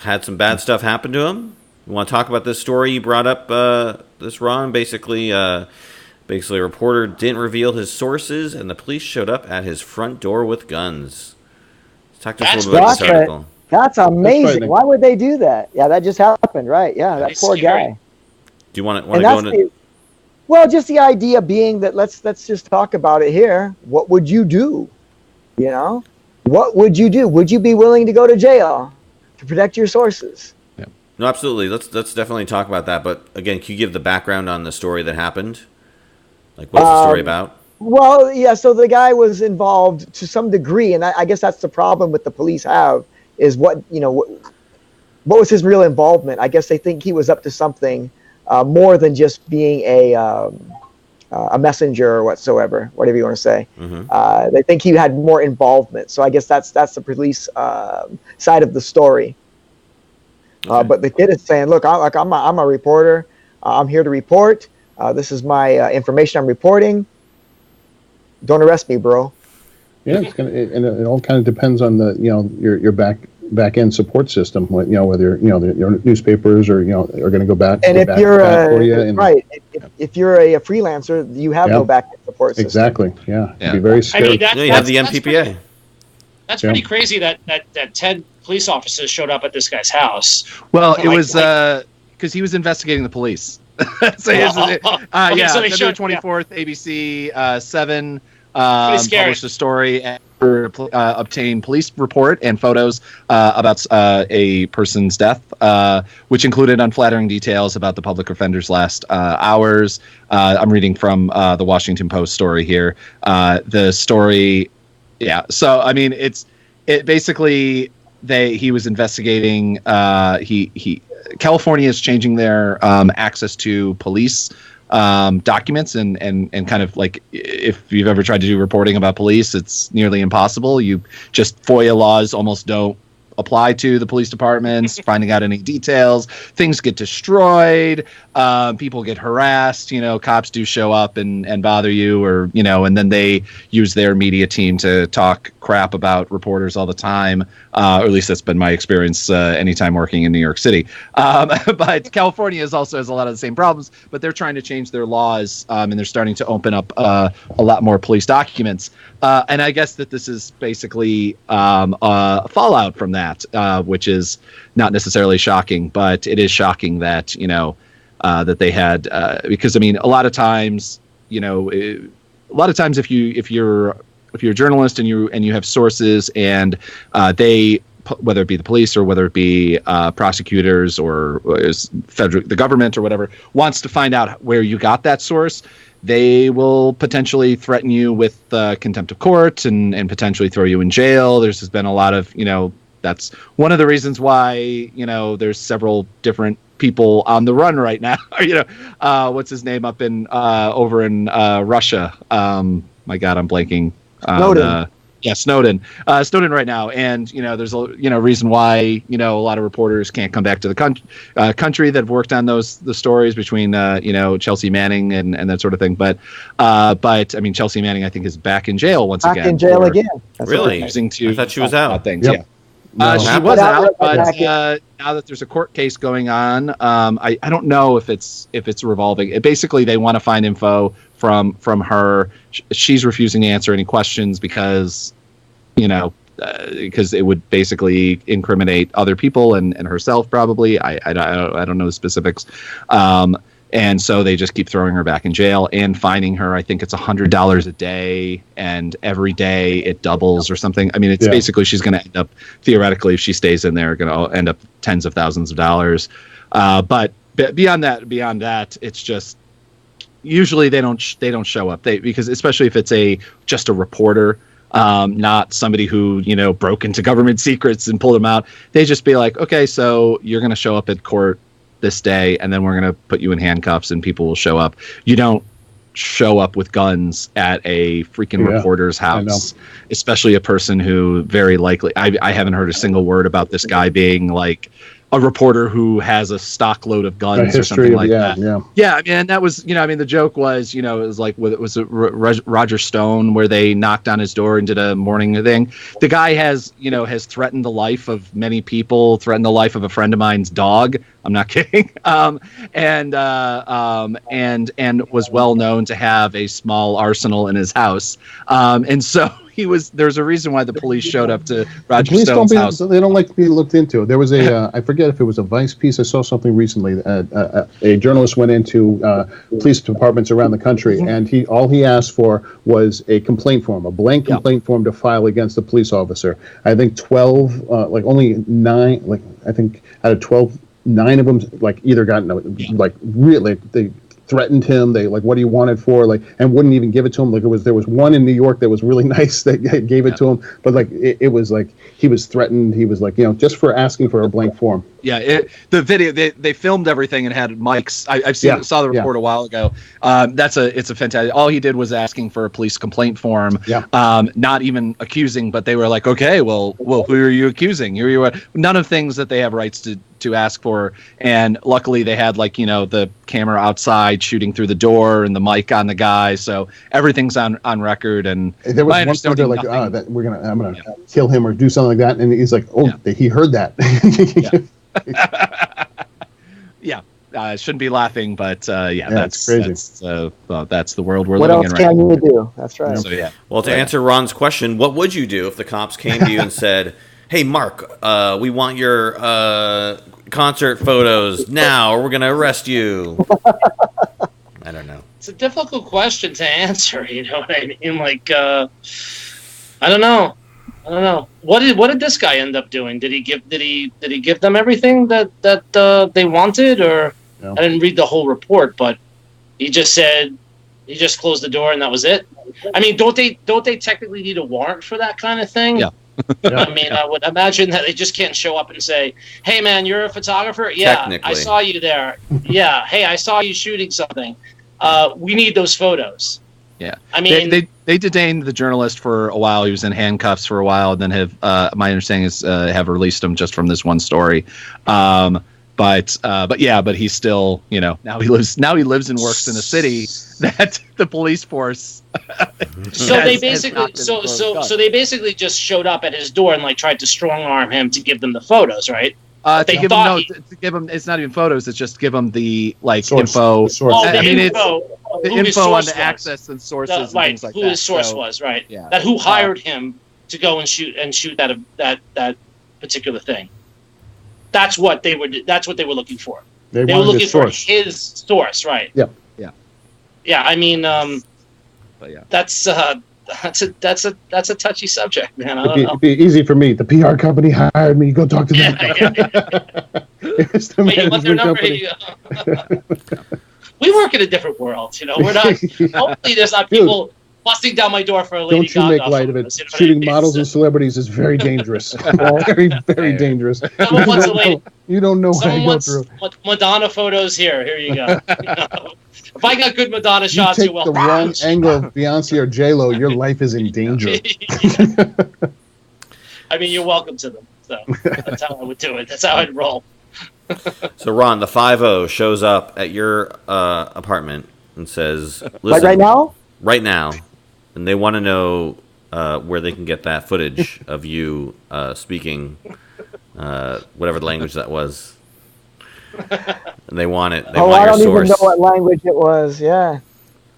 had some bad stuff happen to him. You want to talk about this story you brought up, this Ron? Basically, a reporter didn't reveal his sources, and the police showed up at his front door with guns. Let's talk to us a little bit about this article. That's amazing. Why would they do that? Yeah, that just happened, right? Yeah, that poor guy. Do you want to go into? Well, just the idea being that let's just talk about it here. What would you do? What would you do? Would you be willing to go to jail to protect your sources? Yeah. No, absolutely. Let's definitely talk about that. But again, can you give the background on the story that happened? Like, what's the story about? Well, yeah. So the guy was involved to some degree, and I guess that's the problem with the police have. Is what was his real involvement? I guess they think he was up to something more than just being a messenger or whatsoever, whatever you want to say. Mm-hmm. They think he had more involvement. So I guess that's the police side of the story. Okay. But the kid is saying, "Look, I'm a reporter. I'm here to report. This is my information I'm reporting. Don't arrest me, bro." Yeah, it all kind of depends on the your back end support system. Whether your newspapers are are going to go back. And if you're if you're a freelancer, you have no back end support system. Exactly. Yeah. Be very scared. You have the MPPA. That's pretty crazy that Ted police officers showed up at this guy's house. Well, it was because he was investigating the police. So February 24th, ABC 7. Published a story and obtained police report and photos about a person's death, which included unflattering details about the public offender's last hours. I'm reading from the Washington Post story here. The story, so I mean, basically he was investigating. California is changing their access to police documents and kind of like, if you've ever tried to do reporting about police, it's nearly impossible. Just FOIA laws almost don't apply to the police departments. Finding out any details, things get destroyed, people get harassed, cops do show up and bother you, or and then they use their media team to talk crap about reporters all the time, or at least that's been my experience anytime working in New York City. But California also has a lot of the same problems, but they're trying to change their laws, and they're starting to open up a lot more police documents, and I guess that this is basically a fallout from that, which is not necessarily shocking, but it is shocking that that they had, because I mean, a lot of times if you're a journalist and you have sources and they, whether it be the police or whether it be prosecutors or the government or whatever, wants to find out where you got that source, they will potentially threaten you with contempt of court and potentially throw you in jail. There's been a lot of, that's one of the reasons why, there's several different people on the run right now. What's his name up in over in Russia? My God, I'm blanking. Snowden. Snowden. Snowden right now, and there's a reason why a lot of reporters can't come back to the country that have worked on the stories between Chelsea Manning and that sort of thing. But I mean, Chelsea Manning I think is back in jail once again. Back in jail again. That's really? I thought she was out. Things. Yep. Yeah. She was out, but now that there's a court case going on, I don't know if it's revolving. Basically, they want to find info from her. She's refusing to answer any questions because it would basically incriminate other people and herself probably. I don't know the specifics. And so they just keep throwing her back in jail and fining her. I think it's $100 a day, and every day it doubles or something. I mean, it's basically she's going to end up, theoretically, if she stays in there, going to end up tens of thousands of dollars. But beyond that, it's just usually they don't show up. Because especially if it's just a reporter, not somebody who broke into government secrets and pulled them out. They just be like, okay, so you're going to show up at court this day, and then we're going to put you in handcuffs and people will show up. You don't show up with guns at a freaking reporter's house, especially a person who very likely, I haven't heard a single word about this guy being like a reporter who has a stockload of guns or something like that. Yeah. I mean, and that was, the joke was, it was like, it was Roger Stone where they knocked on his door and did a morning thing. The guy has threatened the life of many people, threatened the life of a friend of mine's dog. I'm not kidding. And was well known to have a small arsenal in his house. And so there's a reason why the police showed up to Roger Stone's house. They don't like to be looked into. There was I forget if it was a Vice piece. I saw something recently. A journalist went into police departments around the country, and all he asked for was a complaint form, a blank complaint form to file against a police officer. I think 12, only 9, I think out of 12, 9 of them either got really they threatened him. They what do you want it for? And wouldn't even give it to him. There was one in New York that was really nice that gave it to him, but it was he was threatened. He was just for asking for a blank form. Yeah, the video they filmed everything and had mics. Saw the report a while ago. It's a fantastic. All he did was asking for a police complaint form. Not even accusing, but they were like, okay, well, who are you accusing? None of things that they have rights to ask for. And luckily they had the camera outside shooting through the door and the mic on the guy, so everything's on record. And there was one point that I'm gonna kill him or do something like that, and he's like, he heard that. Shouldn't be laughing, but that's crazy. That's the world we're living in right now. What else can you do? That's right. So, well, to answer Ron's question, what would you do if the cops came to you and said, "Hey, Mark, we want your concert photos now, or we're going to arrest you"? I don't know. It's a difficult question to answer. You know what I mean? I don't know. What did this guy end up doing? Did he give them everything that they wanted, or I didn't read the whole report, but he just closed the door and that was it. I mean, don't they technically need a warrant for that kind of thing? Yeah. I mean, I would imagine that they just can't show up and say, "Hey, man, you're a photographer? Yeah, I saw you there. Yeah, hey, I saw you shooting something. We need those photos." Yeah, I mean, they detained the journalist for a while. He was in handcuffs for a while, and then my understanding is have released him just from this one story. But he's still, now he lives and works in a city that the police force. So they basically just showed up at his door and tried to strong arm him to give them the photos, right? To give him, it's not even photos. It's just give him the info. It's the info on the access and sources and things like that. Who his source was, right? Yeah. That who hired him to go and shoot that particular thing. That's what they were looking for. They were looking for his source, right? Yeah. Yeah. I mean, but yeah, that's a touchy subject, man. It'd be easy for me. The PR company hired me. Go talk to them. Wait, you want their number? We work in a different world, We're not. Hopefully, there's not people busting down my door for a Lady Gaga. Don't you make light of it. Shooting models and celebrities is very dangerous. Very, very dangerous. You don't know what I go through. Madonna photos here. Here you go. If I got good Madonna shots, you will. The wrong angle of Beyonce or J-Lo, your life is in danger. I mean, you're welcome to them. So that's how I would do it. That's how I'd roll. So Ron, the 5-0 shows up at your apartment and says, "Listen, right now? Right now," and they want to know where they can get that footage of you speaking whatever language that was. And they want it. They want I your don't source. even know what language it was. Yeah.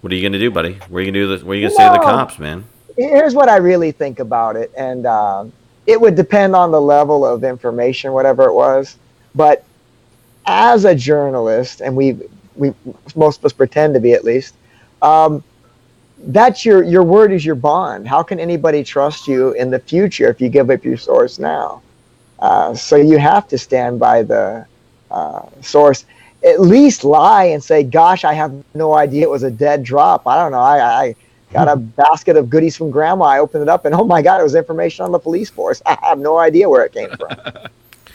What are you gonna do, buddy? Where are you gonna do this? What are you gonna say to the cops, man? Here's what I really think about it, and it would depend on the level of information, whatever it was. But as a journalist, and we most of us pretend to be at least, that's your word is your bond. How can anybody trust you in the future if you give up your source now? So you have to stand by the source. At least lie and say, "Gosh, I have no idea it was a dead drop. I don't know. I got a basket of goodies from Grandma. I opened it up, and oh my God, it was information on the police force. I have no idea where it came from."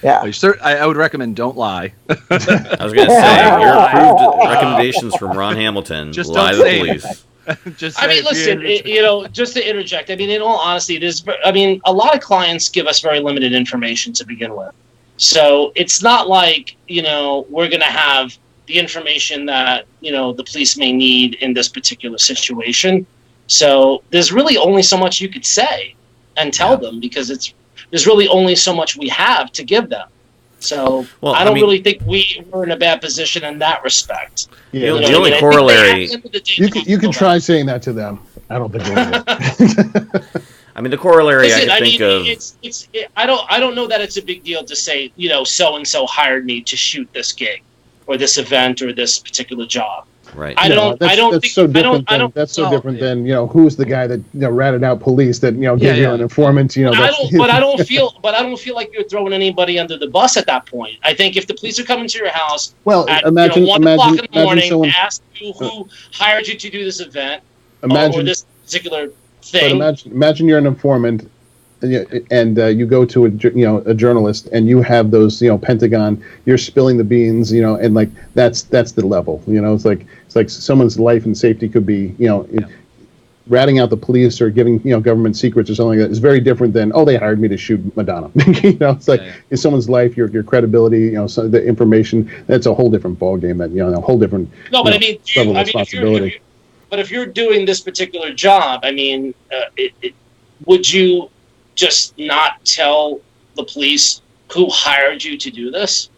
Yeah. I would recommend don't lie. I was going to say, your approved recommendations from Ron Hamilton. Just lie don't to the say police. Just I mean, listen, just to interject, I mean, in all honesty, a lot of clients give us very limited information to begin with. So it's not like, we're going to have the information that, the police may need in this particular situation. So there's really only so much you could say and tell them, because there's really only so much we have to give them. So I don't really think we're in a bad position in that respect. Yeah. The only corollary... You can try saying that to them. I don't think we'll I mean, the corollary I don't know that it's a big deal to say, so and so hired me to shoot this gig or this event or this particular job. Right. That's so different than who's the guy that ratted out police that gave you an informant. But I don't feel like you're throwing anybody under the bus at that point. I think if the police are coming to your house, at 1 o'clock in the morning, ask you who hired you to do this event or this particular thing. But imagine you're an informant. And you go to a journalist, and you have those Pentagon. You're spilling the beans, and like that's the level. It's like someone's life and safety could be ratting out the police or giving government secrets or something like that is very different than they hired me to shoot Madonna. It's like it's someone's life, your credibility, so the information. That's a whole different ballgame. That a whole different level of responsibility. But if you're doing this particular job, I mean, would you just not tell the police who hired you to do this?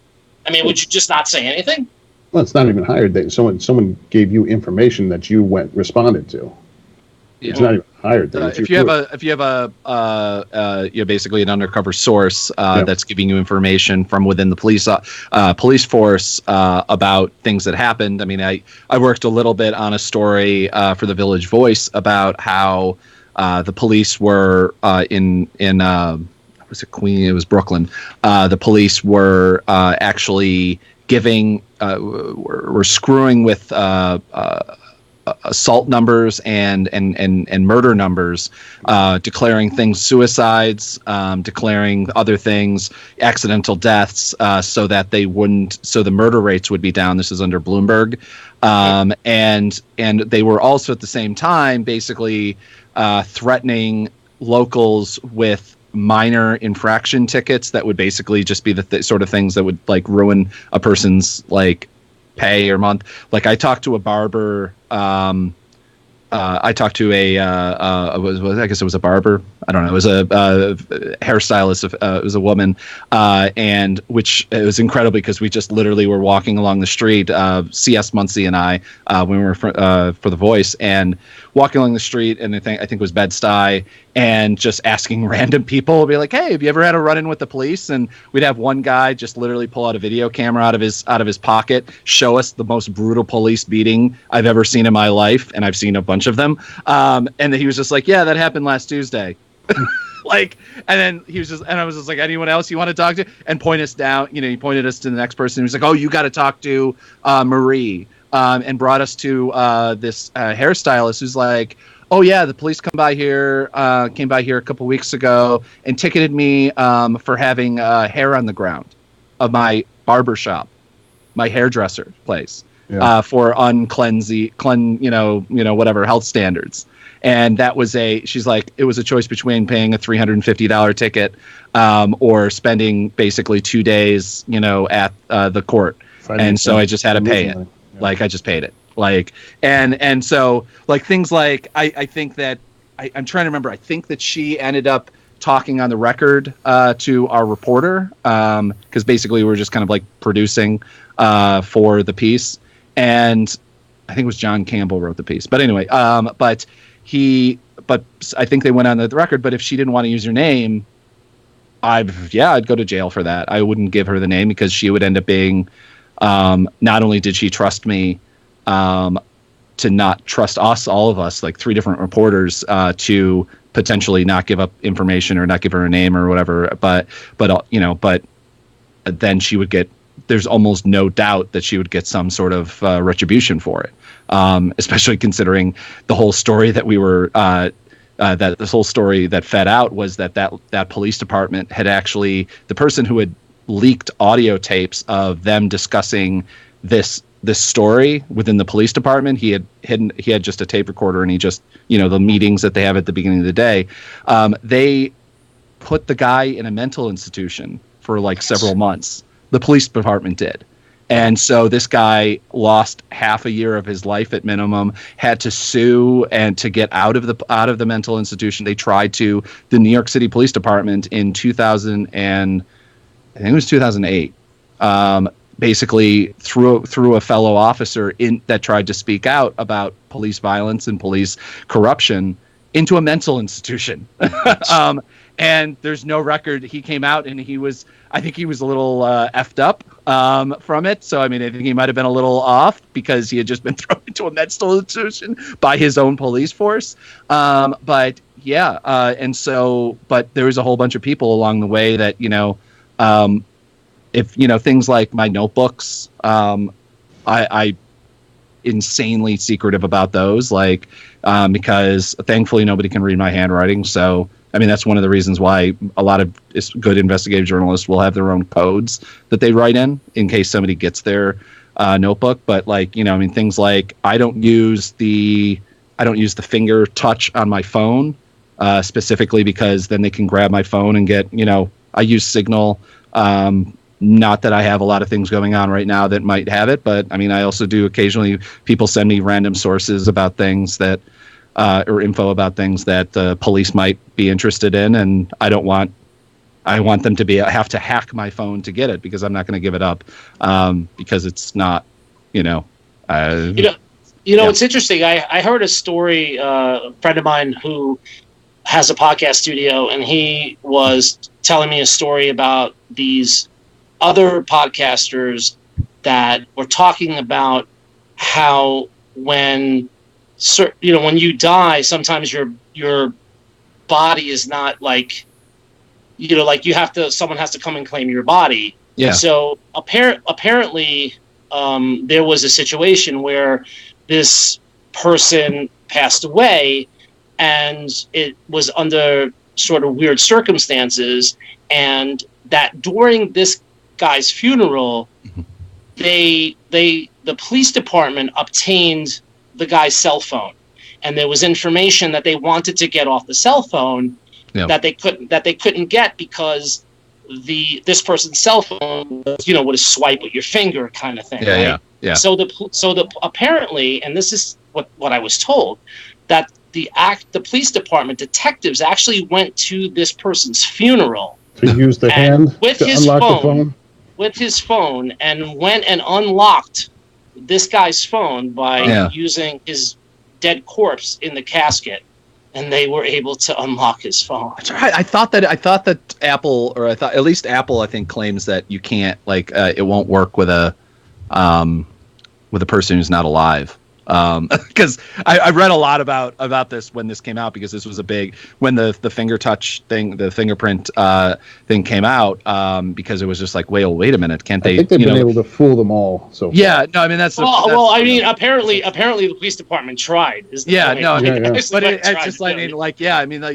I mean, would you just not say anything? Well, it's not even hired. Someone gave you information that you responded to. Yeah. It's not even hired. If you have basically an undercover source that's giving you information from within the police force about things that happened. I mean, I worked a little bit on a story for the Village Voice about how the police were was it Queen? It was Brooklyn. The police were actually were screwing with assault numbers and murder numbers, declaring things suicides, declaring other things accidental deaths, so that the murder rates would be down. This is under Bloomberg, and they were also at the same time basically threatening locals with minor infraction tickets that would basically just be the sort of things that would like ruin a person's like pay or month. Like I talked to a barber. I talked to I guess it was a barber. I don't know. It was a hairstylist. It was a woman, and which it was incredible because we just literally were walking along the street. C.S. Muncie and I, when we were for The Voice, and walking along the street, and I think it was Bed-Stuy, and just asking random people, be like, "Hey, have you ever had a run-in with the police?" And we'd have one guy just literally pull out a video camera out of his pocket, show us the most brutal police beating I've ever seen in my life, and I've seen a bunch of them. And then he was just like, "Yeah, that happened last Tuesday." And then I was just like, "Anyone else you want to talk to?" And point us down. He pointed us to the next person. He was like, "Oh, you got to talk to Marie." And brought us to this hairstylist who's like, "Oh yeah, the police came by here a couple weeks ago and ticketed me for having hair on the ground of my barber shop, my hairdresser place, for whatever health standards." And that was she's like, it was a choice between paying a $350 ticket or spending basically 2 days, at the court. And so I just had to pay it. Like I just paid it. Like and so like things like I think that I'm trying to remember. I think that she ended up talking on the record to our reporter because basically we were just kind of like producing for the piece, and I think it was John Campbell wrote the piece. But anyway, but I think they went on the record. But if she didn't want to use her name, I'd go to jail for that. I wouldn't give her the name because she would end up being. Not only did she trust me to not trust us, all of us, like 3 different reporters, to potentially not give up information or not give her a name or whatever, but then she would get. There's almost no doubt that she would get some sort of retribution for it, especially considering the whole story that we were. That this whole story that fed out was that police department had actually the person who had leaked audio tapes of them discussing this story within the police department. He had just a tape recorder, and he just, the meetings that they have at the beginning of the day. They put the guy in a mental institution for like several months. The police department did. And so this guy lost half a year of his life at minimum, had to sue and to get out of the mental institution. They tried to. The New York City Police Department in 2008, basically threw a fellow officer in that tried to speak out about police violence and police corruption into a mental institution. And there's no record. He came out and I think he was a little effed up from it. So, I mean, I think he might have been a little off because he had just been thrown into a mental institution by his own police force. But yeah. And so, but there was a whole bunch of people along the way that, if, things like my notebooks, I insanely secretive about those, like, because thankfully nobody can read my handwriting. So, I mean, that's one of the reasons why a lot of good investigative journalists will have their own codes that they write in case somebody gets their notebook. But like, things like I don't use the finger touch on my phone specifically because then they can grab my phone and get, I use Signal. Not that I have a lot of things going on right now that might have it, but I mean, I also do occasionally. People send me random sources about things that. Or info about things that the police might be interested in, and I want them to have to hack my phone to get it because I'm not going to give it up because it's not, It's interesting. I heard a story. A friend of mine who has a podcast studio, and he was telling me a story about these other podcasters that were talking about how when you die, sometimes your body is not like, like someone has to come and claim your body. Yeah. So apparently, there was a situation where this person passed away, and it was under sort of weird circumstances, and that during this guy's funeral, the police department obtained the guy's cell phone, and there was information that they wanted to get off the cell phone that they couldn't get because this person's cell phone was, with a swipe with your finger kind of thing. Yeah. So the apparently, and this is what I was told, that the police department detectives actually went to this person's funeral to use the hand with to his unlock the phone. With his phone, and went and unlocked this guy's phone by using his dead corpse in the casket, and they were able to unlock his phone. That's right. I thought that Apple, or at least Apple, I think claims that you can't, like, it won't work with a person who's not alive. Because I read a lot about this when this came out, because this was a big, when the finger touch thing, the fingerprint thing came out, because it was just like, wait a minute, can't they? I think they've been able to fool them all. So far. Yeah, no, I mean apparently the police department tried. But it's just like,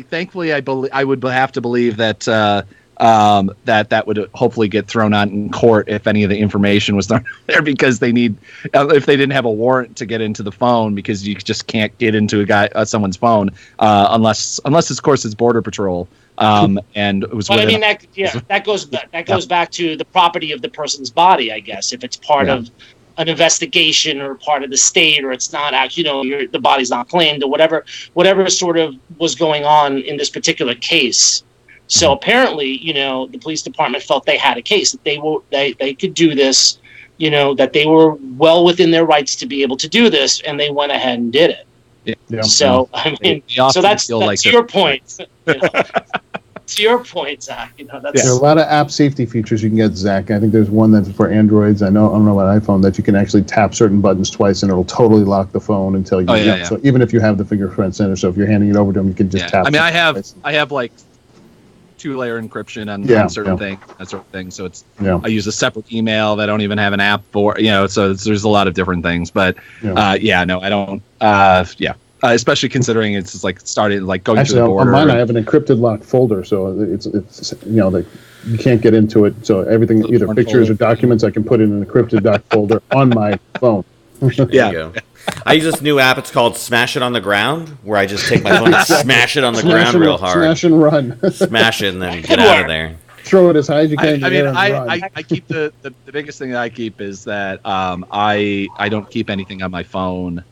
thankfully I would have to believe that. That would hopefully get thrown out in court if any of the information was not there, because they need, if they didn't have a warrant to get into the phone, because you just can't get into someone's phone unless of course it's Border Patrol. And it was. But I mean that goes back to the property of the person's body, I guess. If it's part of an investigation or part of the state, or it's not actually, the body's not claimed, or whatever sort of was going on in this particular case. So apparently, the police department felt they had a case, that they could do this, that they were well within their rights to be able to do this, and they went ahead and did it. Yeah. So I mean, so that's your point. To your point, Zach. That's there are a lot of app safety features you can get, Zach. I think there's one that's for Androids. I don't know about iPhone, that you can actually tap certain buttons twice and it'll totally lock the phone until you. So even if you have the fingerprint sensor, so if you're handing it over to them, you can just tap. I mean, I have like 2-layer encryption on certain things, that sort of thing. So it's I use a separate email that I don't even have an app for. So there's a lot of different things. But I don't. Especially considering it's just like started like going to the border. On mine, I have an encrypted locked folder, so it's you can't get into it. So everything, either pictures or documents, I can put in an encrypted doc folder on my phone. There you go. I use this new app. It's called Smash It on the Ground, where I just take my phone and smash it on the ground real hard. Smash and run. Smash it and then get out of there. Throw it as high as you can. I keep the biggest thing that I keep is that I don't keep anything on my phone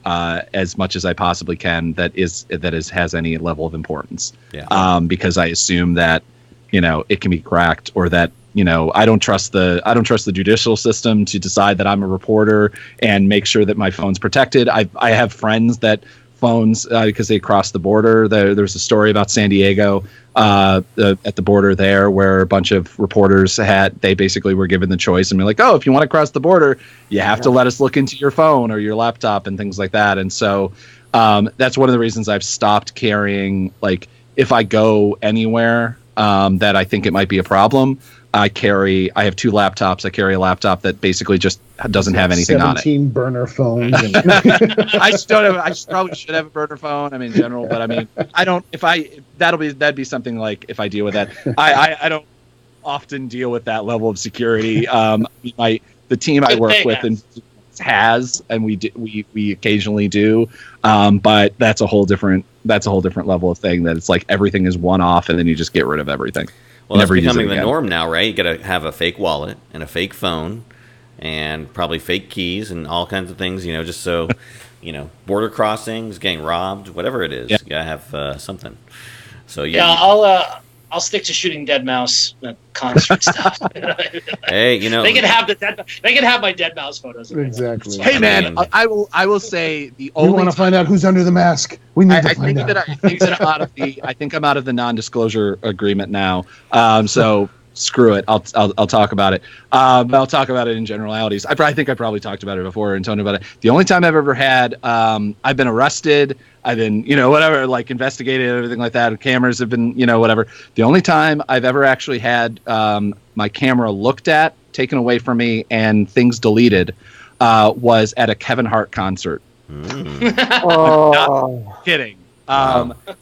as much as I possibly can that has any level of importance. Yeah. Because I assume that it can be cracked, or that I don't trust the judicial system to decide that I'm a reporter and make sure that my phone's protected. I have friends that phones because they crossed the border. There's a story about San Diego at the border there, where a bunch of reporters they basically were given the choice and be like, oh, if you want to cross the border, you have to let us look into your phone or your laptop and things like that. And so that's one of the reasons I've stopped carrying, like, if I go anywhere that I think it might be a problem, I have 2 laptops. I carry a laptop that basically just doesn't have anything on it. 17 burner phones. I probably should have a burner phone. I mean, in general, but I mean, I don't. That'd be something like if I deal with that. I don't often deal with that level of security. The team I work with has, and we occasionally do, but that's a whole different level of thing. That it's like everything is one off, and then you just get rid of everything. Well, that's becoming the norm now, right? You got to have a fake wallet and a fake phone, and probably fake keys and all kinds of things. Just so, border crossings, getting robbed, whatever it is, you got to have something. So yeah. I'll stick to shooting dead mouse concert stuff. Hey, they can have my dead mouse photos. Exactly. Hey man, I will say the only. We want to find out who's under the mask. We need to find out. I think I'm out of the non-disclosure agreement now. So screw it. I'll talk about it. I'll talk about it in generalities. I think I probably talked about it before and Tony about it. The only time I've ever had, I've been arrested. I've been, whatever, like investigated, everything like that. Cameras have been, whatever. The only time I've ever actually had my camera looked at, taken away from me, and things deleted was at a Kevin Hart concert. Not kidding.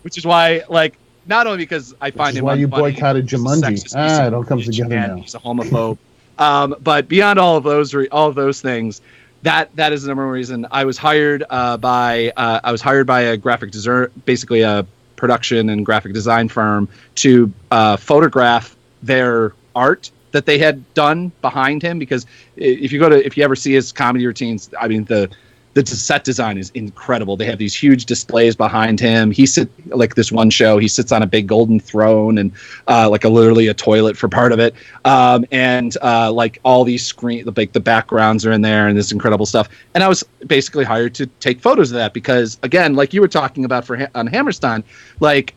Which is why, like, not only because I find him why you funny, boycotted Jumanji. It all comes together now. He's a homophobe. But beyond all of those things, that is the number one reason I was hired by a graphic designer, basically a production and graphic design firm, to photograph their art that they had done behind him. Because if you ever see his comedy routines, I mean the set design is incredible. They have these huge displays behind him. Like this one show, he sits on a big golden throne and literally a toilet for part of it. Like all these like the backgrounds are in there and this incredible stuff. And I was basically hired to take photos of that because, again, like you were talking about on Hammerstein, like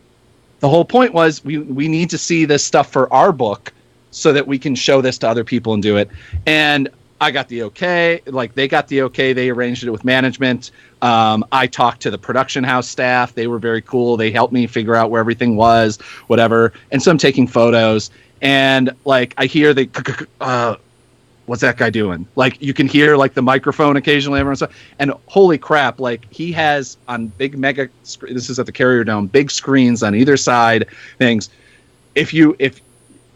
the whole point was we need to see this stuff for our book so that we can show this to other people and do it. And I got the okay, like they got the okay. They arranged it with management. I talked to the production house staff. They were very cool. They helped me figure out where everything was, whatever. And so I'm taking photos, and like I hear what's that guy doing? Like you can hear like the microphone occasionally. And holy crap! Like he has on big mega. This is at the Carrier Dome. Big screens on either side. Things. If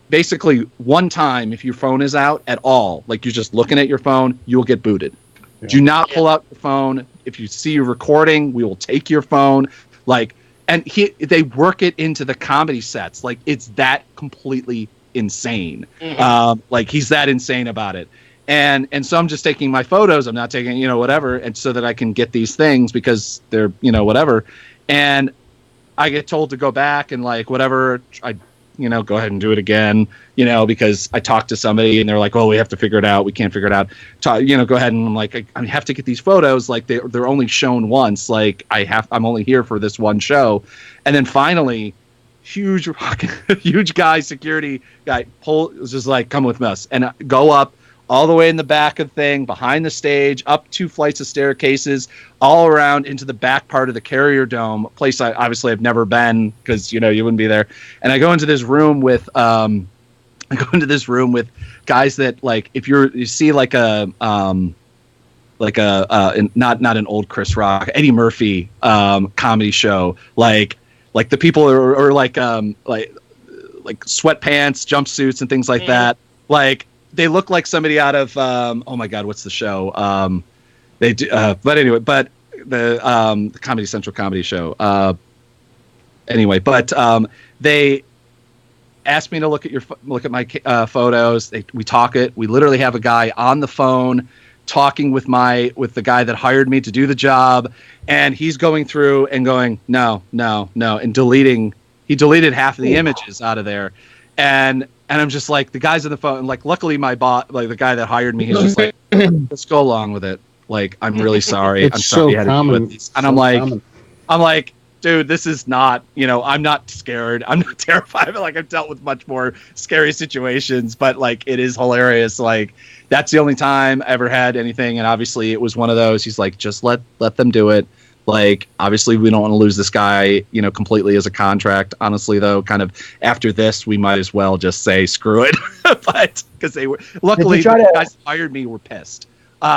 basically, one time, if your phone is out at all, like you're just looking at your phone, you will get booted. Yeah. Do not pull out your phone. If you see you recording, we will take your phone. Like, and they work it into the comedy sets. Like, it's that completely insane. Mm-hmm. Like, he's that insane about it. And so I'm just taking my photos. I'm not taking, whatever, and so that I can get these things because they're, whatever. And I get told to go back and like whatever. Go ahead and do it again, because I talked to somebody and they're like, oh, we have to figure it out. We can't figure it out. Go ahead. And I'm like, I have to get these photos. Like they're only shown once. Like I'm only here for this one show. And then finally, huge security guy was just like, come with us and go up all the way in the back of the thing, behind the stage, up 2 flights of staircases, all around into the back part of the Carrier Dome, a place I obviously have never been because, you wouldn't be there. And I go into this room with guys that, like, if you see like not an old Chris Rock, Eddie Murphy comedy show, like the people are like like sweatpants, jumpsuits, and things like that. Like they look like somebody out of oh my god, what's the show? They do, but anyway, but the Comedy Central comedy show. Anyway, but they asked me to look at my photos. We talk it. We literally have a guy on the phone talking with the guy that hired me to do the job, and he's going through and going no, and deleting. He deleted half of the images out of there, and I'm just like, the guy's on the phone. Like, luckily my boss, like the guy that hired me, he's just like, let's go along with it. Like, I'm really sorry. It's I'm sorry so you had common. to do this. And So I'm like, dude, this is not, I'm not scared. I'm not terrified. Like, I've dealt with much more scary situations, but like, it is hilarious. Like, that's the only time I ever had anything. And obviously it was one of those. He's like, just let them do it. Like, obviously we don't want to lose this guy, completely as a contract. Honestly, though, kind of after this, we might as well just say, screw it. But because they were, luckily the guys who hired me were pissed.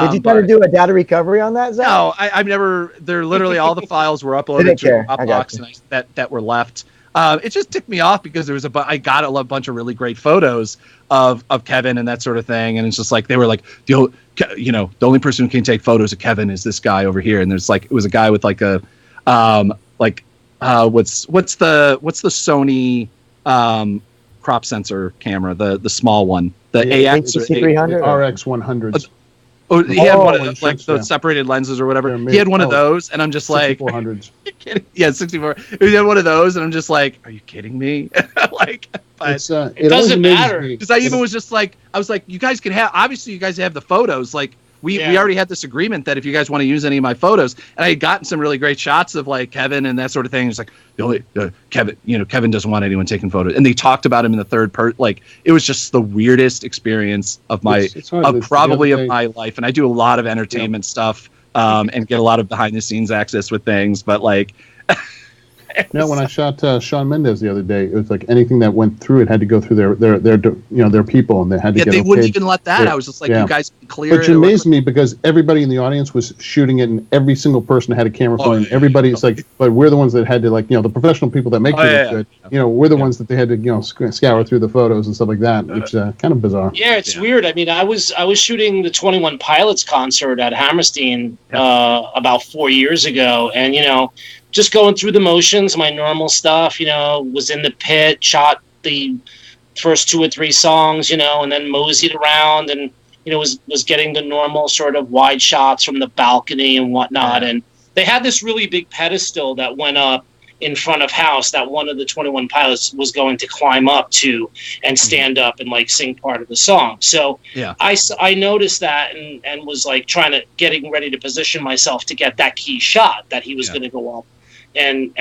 Did you try to do a data recovery on that, Zach? No, I've never. They're literally all the files were uploaded to Dropbox that were left. It just ticked me off because there was I got a bunch of really great photos of Kevin and that sort of thing, and it's just like they were like the only person who can take photos of Kevin is this guy over here, and there's like it was a guy with like a what's the Sony crop sensor camera, the small one, the AX RX 100s. Oh, he had one of those separated lenses or whatever. He had one of those, and I'm just like, 6400s. Yeah, 64. He had one of those, and I'm just like, are you kidding me? Like, but it doesn't matter. Because I even was just like, I was like, you guys can have. Obviously, you guys have the photos. Like, we already had this agreement that if you guys want to use any of my photos, and I had gotten some really great shots of like Kevin and that sort of thing. It's like Kevin doesn't want anyone taking photos, and they talked about him in the third person. Like, it was just the weirdest experience of my my life. And I do a lot of entertainment stuff, and get a lot of behind the scenes access with things. But like, when I shot Shawn Mendes the other day, it was like anything that went through it had to go through their people, and they had to get. They wouldn't even let that. I was just like, you guys can clear it. Which amazed me because everybody in the audience was shooting it, and every single person had a camera phone. And everybody's like, but we're the ones that had to the professional people that make it look good. We're the ones that they had to scour through the photos and stuff like that, which kind of bizarre. Yeah, it's weird. I mean, I was shooting the 21 Pilots concert at Hammerstein about 4 years ago, and just going through the motions, my normal stuff, was in the pit, shot the first 2 or 3 songs, and then moseyed around and, was getting the normal sort of wide shots from the balcony and whatnot. And they had this really big pedestal that went up in front of house that one of the 21 Pilots was going to climb up to and stand up and like sing part of the song. So I noticed that and was like getting ready to position myself to get that key shot that he was going to go up. And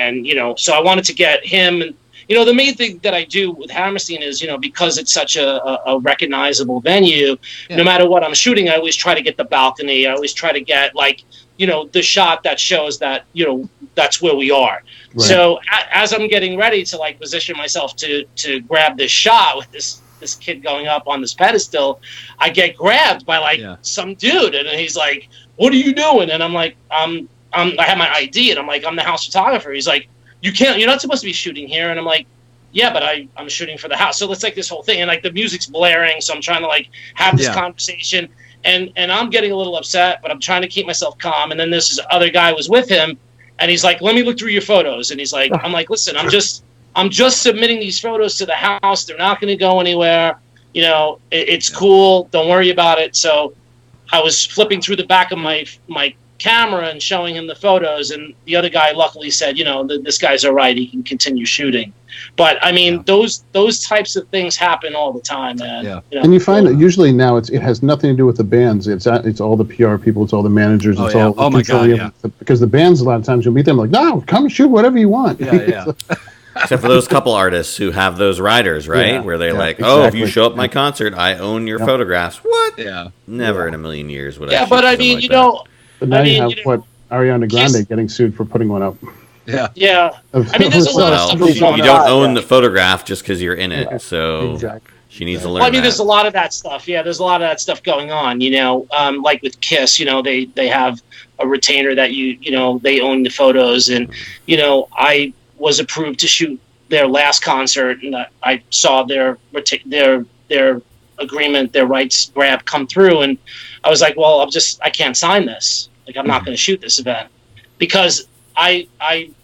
so I wanted to get him. And, the main thing that I do with Hammerstein is, because it's such a recognizable venue, no matter what I'm shooting, I always try to get the balcony. I always try to get the shot that shows that, that's where we are. Right. So as I'm getting ready to position myself to grab this shot with this kid going up on this pedestal, I get grabbed by some dude. And he's like, what are you doing? And I'm like, I have my ID, and I'm like, I'm the house photographer. He's like, you're not supposed to be shooting here. And I'm like, yeah, but I'm shooting for the house. So it's like this whole thing. And the music's blaring. So I'm trying to have this conversation, and I'm getting a little upset, but I'm trying to keep myself calm. And then this other guy was with him, and he's like, let me look through your photos. And he's like, I'm like, listen, I'm just submitting these photos to the house. They're not going to go anywhere. It's cool. Don't worry about it. So I was flipping through the back of my camera and showing him the photos, and the other guy luckily said, this guy's all right, he can continue shooting. But I mean, those types of things happen all the time, man. And you find that usually now it has nothing to do with the bands. It's all the PR people, it's all the managers, all my God, because the bands, a lot of times you'll meet them like, no, come shoot whatever you want. Except for those couple artists who have those riders, right? Where they're like, oh, if you show up at my concert, I own your photographs. What? Yeah. Never in a million years would I. Yeah, but I mean, But now you have Ariana Grande getting sued for putting one up. Yeah. I mean, there's a lot of stuff. You don't own the photograph just because you're in it, so she needs to learn. Well, I mean, there's a lot of that stuff. Yeah, there's a lot of that stuff going on. Like with Kiss, they have a retainer that they own the photos, and I was approved to shoot their last concert, and I saw their agreement, their rights grab come through, and I was like, well, I can't sign this. Like, I'm not going to shoot this event because I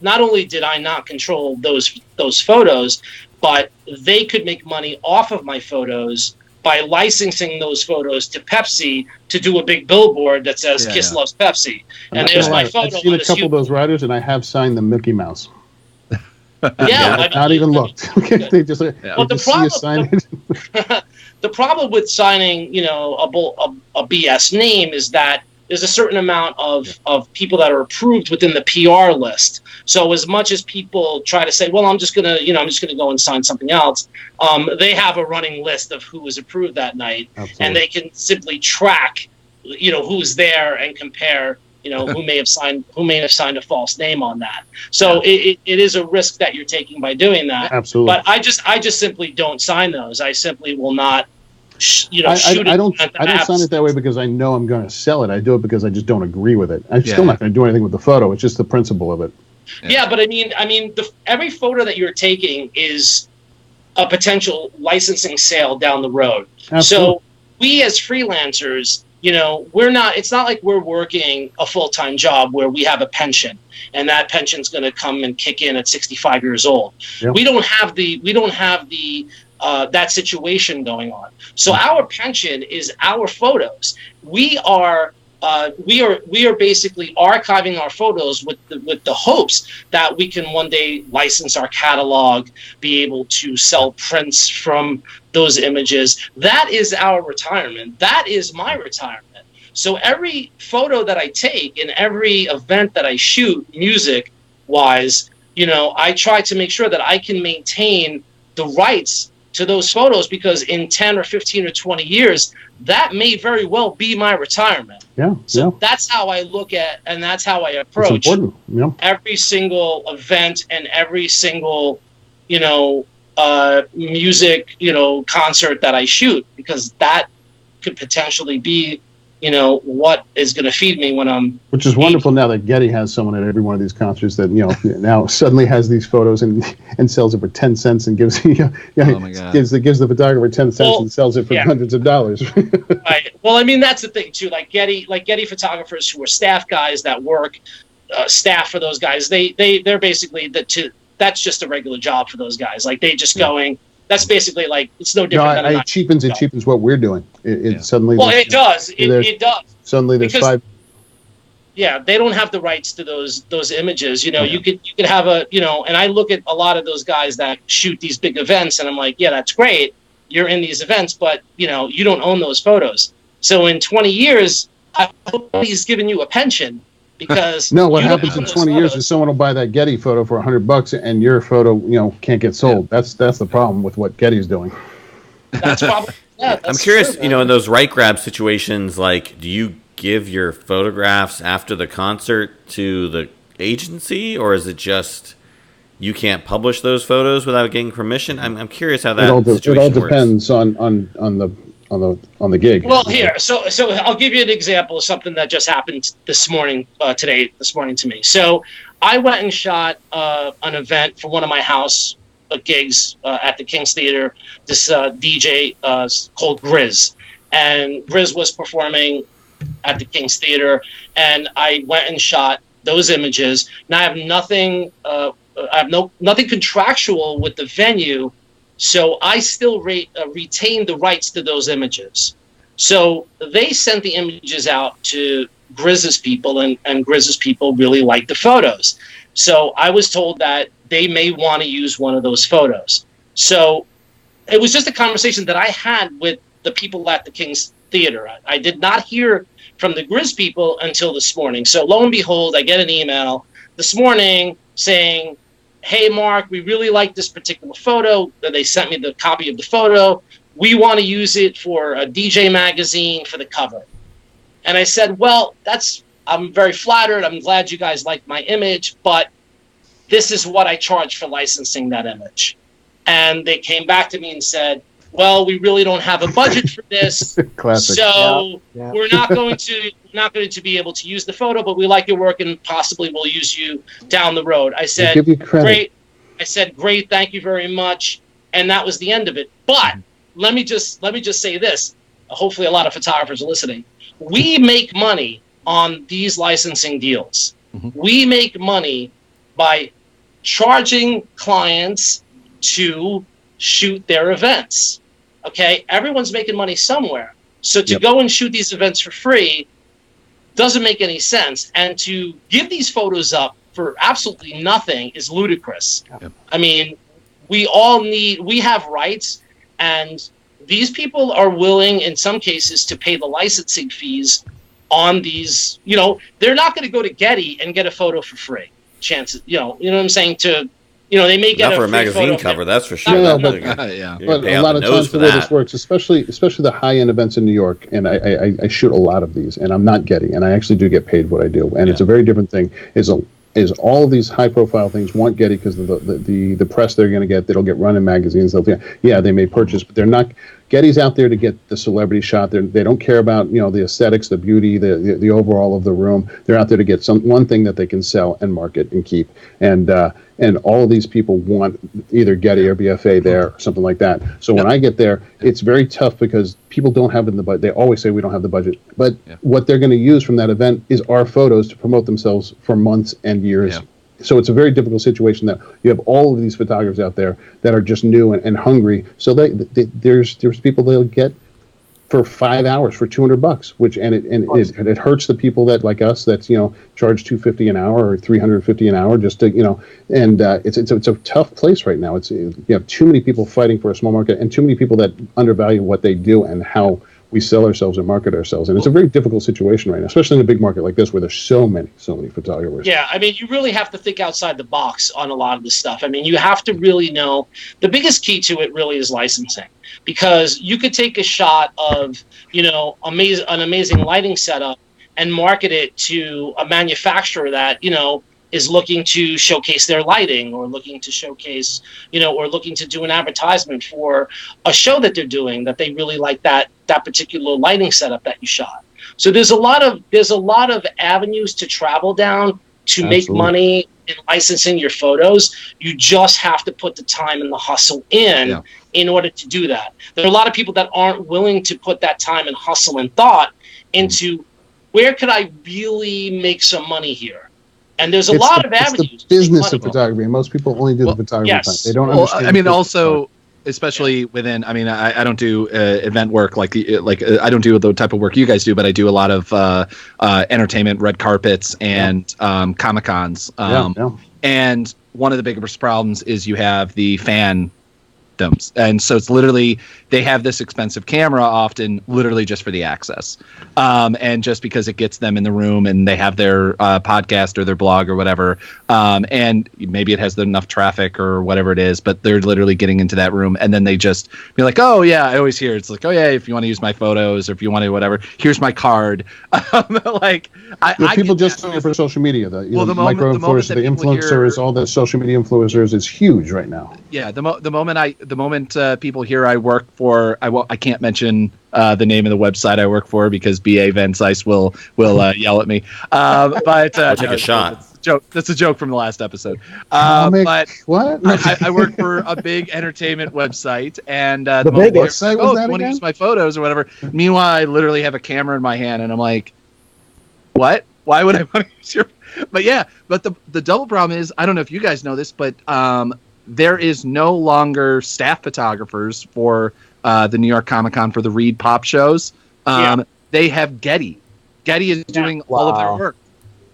not only did I not control those photos, but they could make money off of my photos by licensing those photos to Pepsi to do a big billboard that says Kiss loves Pepsi. And there's my photo. I've seen a couple of those riders, and I have signed the Mickey Mouse. I've not even looked. They just see you sign it. The problem with signing, a BS name is that there's a certain amount of people that are approved within the PR list. So as much as people try to say, well, I'm just gonna go and sign something else, they have a running list of who was approved that night. Absolutely. And they can simply track, who's there and compare, who may have signed a false name on that. So it is a risk that you're taking by doing that. Absolutely. But I just simply don't sign those. I simply will not. I don't sign it that way because I know I'm going to sell it. I do it because I just don't agree with it. I'm still not going to do anything with the photo. It's just the principle of it. Yeah, but I mean, every photo that you're taking is a potential licensing sale down the road. Absolutely. So we as freelancers, we're not. It's not like we're working a full-time job where we have a pension and that pension's going to come and kick in at 65 years old. Yep. We don't have the that situation going on. So our pension is our photos. We are basically archiving our photos with the hopes that we can one day license our catalog, be able to sell prints from those images. That is our retirement. That is my retirement. So every photo that I take and every event that I shoot, music wise, I try to make sure that I can maintain the rights to those photos, because in 10 or 15 or 20 years, that may very well be my retirement. So that's how I look at, and that's how I approach every single event and every single, music, concert that I shoot, because that could potentially be, what is going to feed me when I'm. Which is wonderful now that Getty has someone at every one of these concerts that now suddenly has these photos and sells it for 10 cents and gives gives the photographer 10 cents and sells it for hundreds of dollars. Right. Well, I mean, that's the thing too. Like Getty photographers who are staff guys that work staff for those guys. They're basically that's just a regular job for those guys. Like they just going. That's basically like, it's no different than it cheapens what we're doing. It suddenly. Well, it does. It does. Suddenly there's five. Yeah, they don't have the rights to those images. You could have and I look at a lot of those guys that shoot these big events, and I'm like, yeah, that's great. You're in these events, but you don't own those photos. So in 20 years, I hope he's giving you a pension. Because no, what happens in 20 years is someone will buy that Getty photo for $100 and your photo, can't get sold. That's the problem with what Getty's doing. That's probably. Yeah, I'm curious, in those right grab situations, like, do you give your photographs after the concert to the agency, or is it just you can't publish those photos without getting permission? I'm curious how that situation works. It all depends on the gig. Well, here, so I'll give you an example of something that just happened this morning to me. So I went and shot an event for one of my house gigs at the King's Theater. This DJ called Grizz, and Grizz was performing at the King's Theater, and I went and shot those images. Now I have nothing. I have nothing contractual with the venue. So I still retain the rights to those images. So they sent the images out to Grizz's people, and Grizz's people really liked the photos. So I was told that they may want to use one of those photos. So it was just a conversation that I had with the people at the King's Theater. I did not hear from the Grizz people until this morning. So lo and behold, I get an email this morning saying, hey, Mark, we really like this particular photo. They sent me the copy of the photo. We want to use it for a DJ magazine for the cover. And I said, well, I'm very flattered. I'm glad you guys like my image, but this is what I charge for licensing that image. And they came back to me and said, well, we really don't have a budget for this. Classic. So we're not going to be able to use the photo, but we like your work and possibly we'll use you down the road. I said, give you credit. Great. I said, great, thank you very much. And that was the end of it. But let me just say this. Hopefully a lot of photographers are listening. We make money on these licensing deals. We make money by charging clients to shoot their events. Okay? Everyone's making money somewhere. So to go and shoot these events for free doesn't make any sense. And to give these photos up for absolutely nothing is ludicrous. I mean, we have rights, and these people are willing in some cases to pay the licensing fees on these. They're not going to go to Getty and get a photo for free. Chances, you know what I'm saying? They may get not for a magazine cover, that's for sure. Yeah, but a lot of times the way this works, especially the high-end events in New York, and I shoot a lot of these, and I'm not Getty, and I actually do get paid what I do, and it's a very different thing. Is all of these high-profile things want Getty because of the press they're going to get. They'll get run in magazines. They may purchase, but they're not. Getty's out there to get the celebrity shot. They don't care about the aesthetics, the beauty, the overall of the room. They're out there to get one thing that they can sell and market and keep. And all of these people want either Getty or BFA there or something like that. So when I get there, it's very tough because people don't have it in the budget. They always say we don't have the budget. But what they're going to use from that event is our photos to promote themselves for months and years. Yeah. So it's a very difficult situation that you have all of these photographers out there that are just new and hungry. So there's people they'll get for 5 hours for $200, which it hurts the people that like us that's charge $250 an hour or $350 an hour just to it's a tough place right now. You have too many people fighting for a small market and too many people that undervalue what they do and how we sell ourselves and market ourselves, and it's a very difficult situation right now, especially in a big market like this where there's so many photographers. Yeah, I mean, you really have to think outside the box on a lot of this stuff. I mean, you have to really know. The biggest key to it really is licensing, because you could take a shot of an amazing lighting setup and market it to a manufacturer that is looking to showcase their lighting or looking to showcase, or looking to do an advertisement for a show that they're doing that they really like that particular lighting setup that you shot. So there's a lot of avenues to travel down to make money in licensing your photos. You just have to put the time and the hustle in order to do that. There are a lot of people that aren't willing to put that time and hustle and thought into where could I really make some money here? And there's a lot of avenues. It's the business of photography, and most people only do the photography part. They don't understand. I mean, also, especially within. I mean, I don't do event work like I don't do the type of work you guys do, but I do a lot of entertainment, red carpets, and Comic Cons. And one of the biggest problems is you have the fan. And so it's literally they have this expensive camera often literally just for the access and just because it gets them in the room and they have their podcast or their blog or whatever and maybe it has enough traffic or whatever it is, but they're literally getting into that room and then they just be like, oh yeah, I always hear it's like, oh yeah, if you want to use my photos or if you want to whatever, here's my card. People just doing it for social media. The micro influencers, the influencers, all the social media influencers is huge right now. Yeah, the moment people hear I work for, I can't mention the name of the website I work for because BA Van Zeiss will yell at me. But I'll take a shot. That's a joke from the last episode. But what? I work for a big entertainment website, and the big website was that want to use my photos or whatever. Meanwhile, I literally have a camera in my hand, and I'm like, what? Why would I want to use your? But the double problem is, I don't know if you guys know this, but there is no longer staff photographers for the New York Comic Con for the Reed Pop shows. They have Getty. Getty is doing all of their work.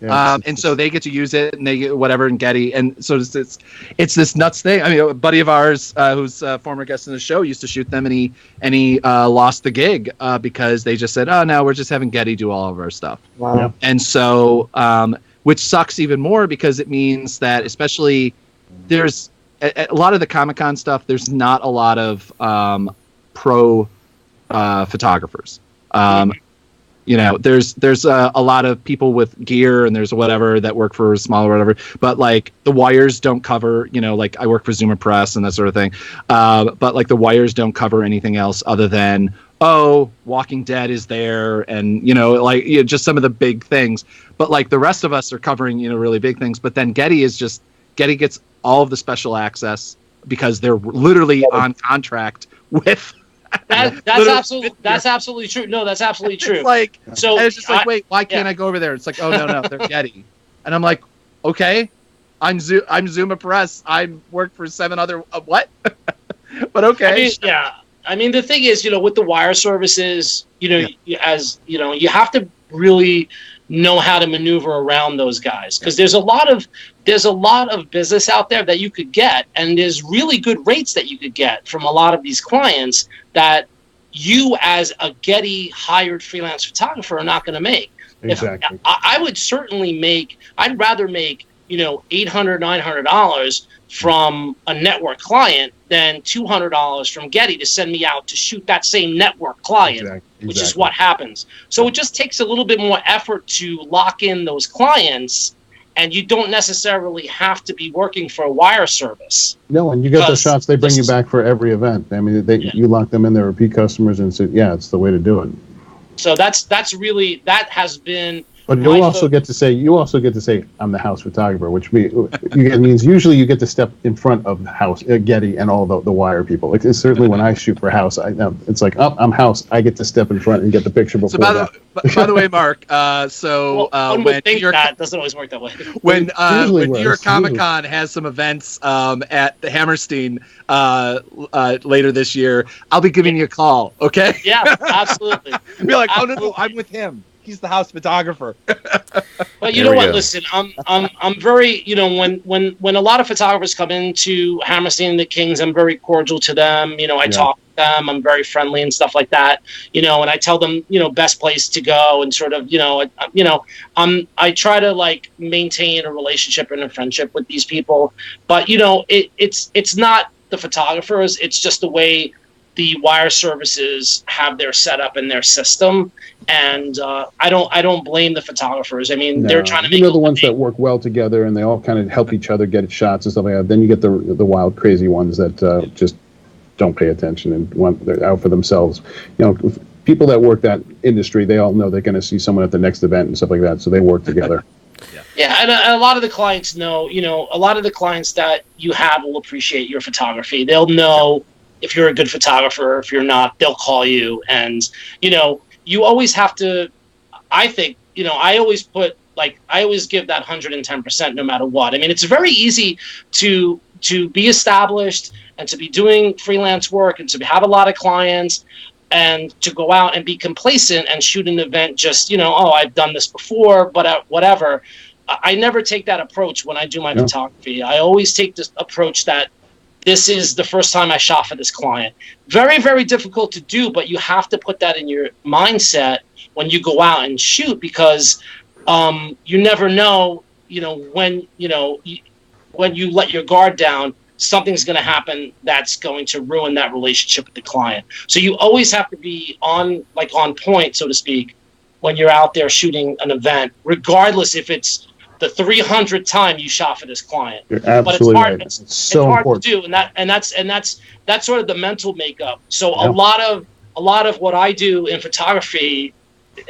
And so they get to use it and they get whatever in Getty. And so it's this nuts thing. I mean, a buddy of ours who's a former guest in the show used to shoot them and he lost the gig because they just said, oh, no, we're just having Getty do all of our stuff. Wow. Yeah. And so, which sucks even more because it means that especially there's a lot of the Comic-Con stuff, there's not a lot of pro photographers. There's a lot of people with gear and there's whatever that work for Small or whatever, but like the wires don't cover, like I work for Zoomer Press and that sort of thing. But like the wires don't cover anything else other than, Walking Dead is there and, just some of the big things. But like the rest of us are covering, really big things. But then Getty gets all of the special access because they're literally on contract with. That's absolutely true. No, that's absolutely true. It's like, so it's just like, wait, why can't I go over there? It's like, oh no, they're Getty, and I'm like, okay, I'm Zuma Press. I work for 7 other what? But okay. I mean, the thing is, with the wire services, you have to really know how to maneuver around those guys because there's a lot of business out there that you could get, and there's really good rates that you could get from a lot of these clients that you as a Getty hired freelance photographer are not going to make. Exactly. I would certainly I'd rather make $800, $900 from a network client than $200 from Getty to send me out to shoot that same network client, which is what happens. So it just takes a little bit more effort to lock in those clients, and you don't necessarily have to be working for a wire service. No, and you get those shots, they bring you back for every event. I mean, you lock them in, they're repeat customers, and so, it's the way to do it. So that has been. But you also get to say, I'm the house photographer, which means usually you get to step in front of the house, Getty, and all the wire people. Like, certainly when I shoot for house, it's like, I'm house. I get to step in front and get the picture before that. By the way, Mark, when New York, that doesn't always work that way. When New York Comic Con has some events at the Hammerstein later this year, I'll be giving you a call. Okay? Yeah, absolutely. Be like, oh no, I'm with him. He's the house photographer. But you know what? Listen, I'm very, when a lot of photographers come into Hammerstein and the Kings, I'm very cordial to them. I talk to them. I'm very friendly and stuff like that. And I tell them, best place to go and sort of, I try to maintain a relationship and a friendship with these people. But it's not the photographers. It's just the way the wire services have their setup and their system, and I don't blame the photographers. I mean, they're trying to make the ones that work well together and they all kind of help each other get shots and stuff like that. Then you get the wild, crazy ones that just don't pay attention and they're out for themselves. People that work that industry, they all know they're going to see someone at the next event and stuff like that, so they work together. Yeah, and a lot of the clients know. A lot of the clients that you have will appreciate your photography. They'll know. If you're a good photographer, if you're not, they'll call you. And, you always have to, I think, I always give that 110% no matter what. I mean, it's very easy to be established and to be doing freelance work and to have a lot of clients and to go out and be complacent and shoot an event just, I've done this before, but whatever. I never take that approach when I do my photography. I always take this approach that this is the first time I shot for this client. Very, very difficult to do, but you have to put that in your mindset when you go out and shoot because you never know, when you let your guard down, something's going to happen that's going to ruin that relationship with the client. So you always have to be on point, so to speak, when you're out there shooting an event, regardless if it's the 300th time you shot for this client. You're absolutely right. It's so hard important to do, and that's sort of the mental makeup. So a lot of what I do in photography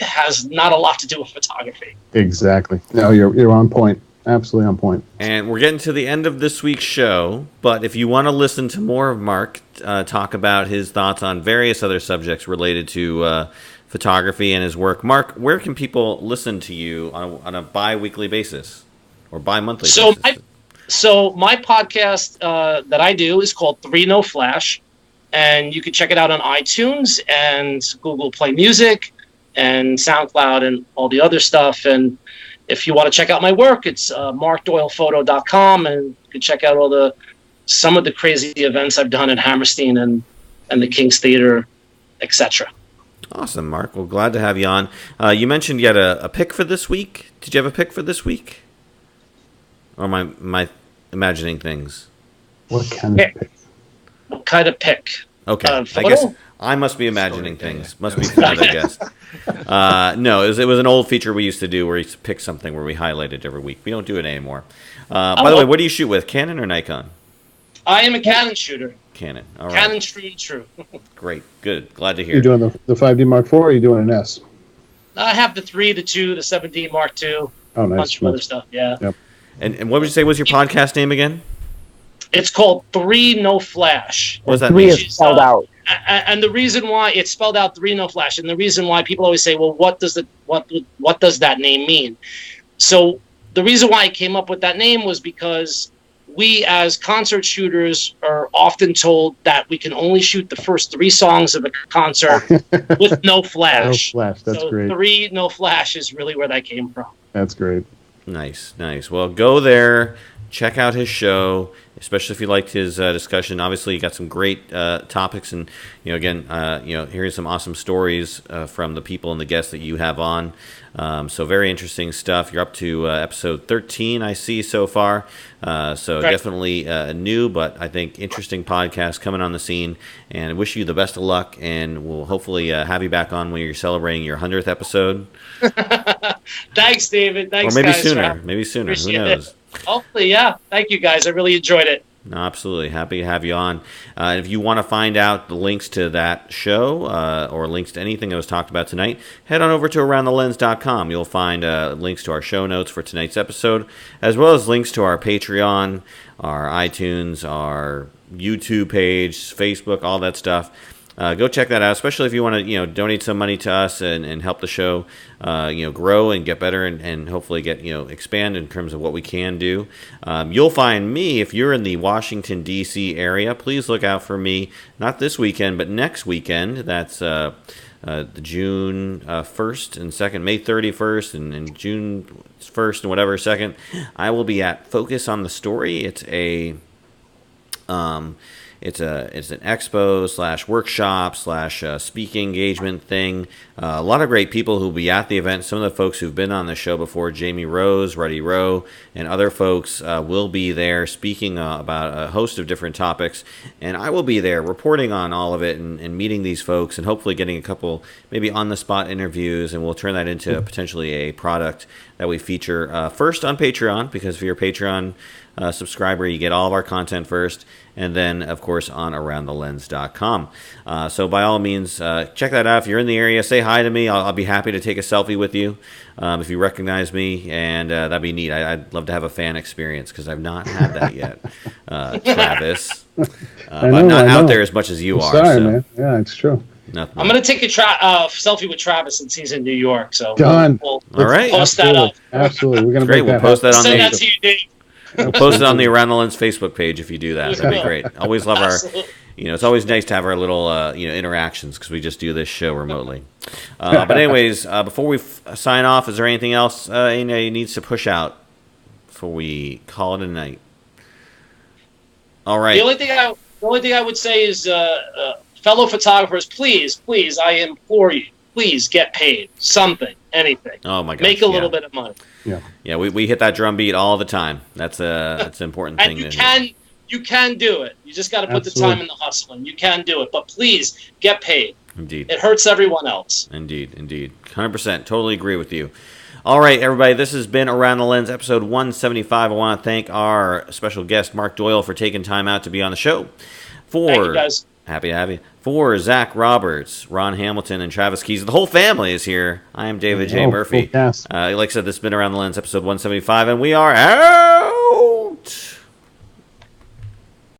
has not a lot to do with photography. Exactly. No, you're on point. Absolutely on point. And we're getting to the end of this week's show, but if you want to listen to more of Mark talk about his thoughts on various other subjects related to photography and his work, Mark, where can people listen to you on a bi-weekly basis or bi-monthly basis? So my podcast that I do is called 3 No Flash, and you can check it out on iTunes and Google Play Music and SoundCloud and all the other stuff. And if you want to check out my work, it's markdoylephoto.com, and you can check out some of the crazy events I've done in Hammerstein and the King's Theater, etc. Awesome, Mark. Well, glad to have you on. You mentioned you had a pick for this week. Did you have a pick for this week? Or am I imagining things? What kind of pick? What kind of pick? Okay, I guess I must be imagining things. Must be fun, I guess. No, it was an old feature we used to do where we used to pick something where we highlighted every week. We don't do it anymore. By the way, what do you shoot with, Canon or Nikon? I am a Canon shooter. Canon, all right. Canon true. Great, good. Glad to hear. You're doing the 5D Mark IV, or are you doing an S? I have the 3, the 2, the 7D Mark II. Oh, nice. A bunch of other stuff, yeah. Yep. And what would you say was your podcast name again? It's called 3 No Flash. What does that Three mean? is spelled out. And the reason why it's spelled out 3 No Flash, and the reason why people always say, well, what does that name mean? So the reason why I came up with that name was because we as concert shooters are often told that we can only shoot the first 3 songs of a concert with no flash. No flash, that's so great. 3 No Flash is really where that came from. That's great. Nice. Well, go there, check out his show, especially if you liked his discussion. Obviously, you got some great topics, and again, hearing some awesome stories from the people and the guests that you have on. So very interesting stuff. You're up to episode 13, I see so far. So Right. definitely new, but I think interesting podcast coming on the scene. And I wish you the best of luck, and we'll hopefully have you back on when you're celebrating your 100th episode. Thanks, David. Thanks, Or maybe guys, sooner. for- Maybe sooner. Who Appreciate knows? it. Hopefully, yeah. Thank you, guys. I really enjoyed it. No, absolutely. Happy to have you on. If you want to find out the links to that show or links to anything that was talked about tonight, head on over to AroundTheLens.com. You'll find links to our show notes for tonight's episode, as well as links to our Patreon, our iTunes, our YouTube page, Facebook, all that stuff. Go check that out, especially if you want to, donate some money to us and help the show, grow and get better and hopefully get, expand in terms of what we can do. You'll find me, if you're in the Washington, D.C. area, please look out for me, not this weekend, but next weekend. That's the June 1st and 2nd, May 31st and June 1st and whatever 2nd. I will be at Focus on the Story. It's an expo / workshop / speaking engagement thing. A lot of great people who will be at the event. Some of the folks who've been on the show before, Jamie Rose, Ruddy Rowe, and other folks will be there speaking about a host of different topics. And I will be there reporting on all of it and meeting these folks and hopefully getting a couple maybe on-the-spot interviews. And we'll turn that into potentially a product that we feature first on Patreon, because if you're a Patreon subscriber, you get all of our content first, and then, of course, on AroundTheLens.com. So by all means, check that out. If you're in the area, say hi to me. I'll be happy to take a selfie with you if you recognize me, and that'd be neat. I'd love to have a fan experience, because I've not had that yet, Travis. But I'm not out there as much as you are. Sorry, man. Yeah, it's true. Nothing. I'm going to take a selfie with Travis since he's in New York. So Done. We'll All right. post that up. Absolutely. We're gonna Great. make We'll post that on Send that the. to you, Dave. We'll post it on the Around the Lens Facebook page if you do that. That'd be great. Always love our. Absolutely. It's always nice to have our little, interactions, because we just do this show remotely. But anyways, before we sign off, is there anything else you needs to push out before we call it a night? All right. The only thing I would say is, fellow photographers, please, I implore you, please get paid something, anything. Oh my gosh. Make a little bit of money. Yeah, we hit that drum beat all the time. That's an important thing. And you can do it. You just got to put the time in the hustle, and you can do it. But please get paid. Indeed. It hurts everyone else. Indeed. 100%. Totally agree with you. All right, everybody, this has been Around the Lens, episode 175. I want to thank our special guest, Mark Doyle, for taking time out to be on the show. Thank you, guys. Happy to have you. For Zach Roberts, Ron Hamilton, and Travis Keys, the whole family is here. I am David J. Murphy. Yes. Like I said, this has been Around the Lens, episode 175, and we are out!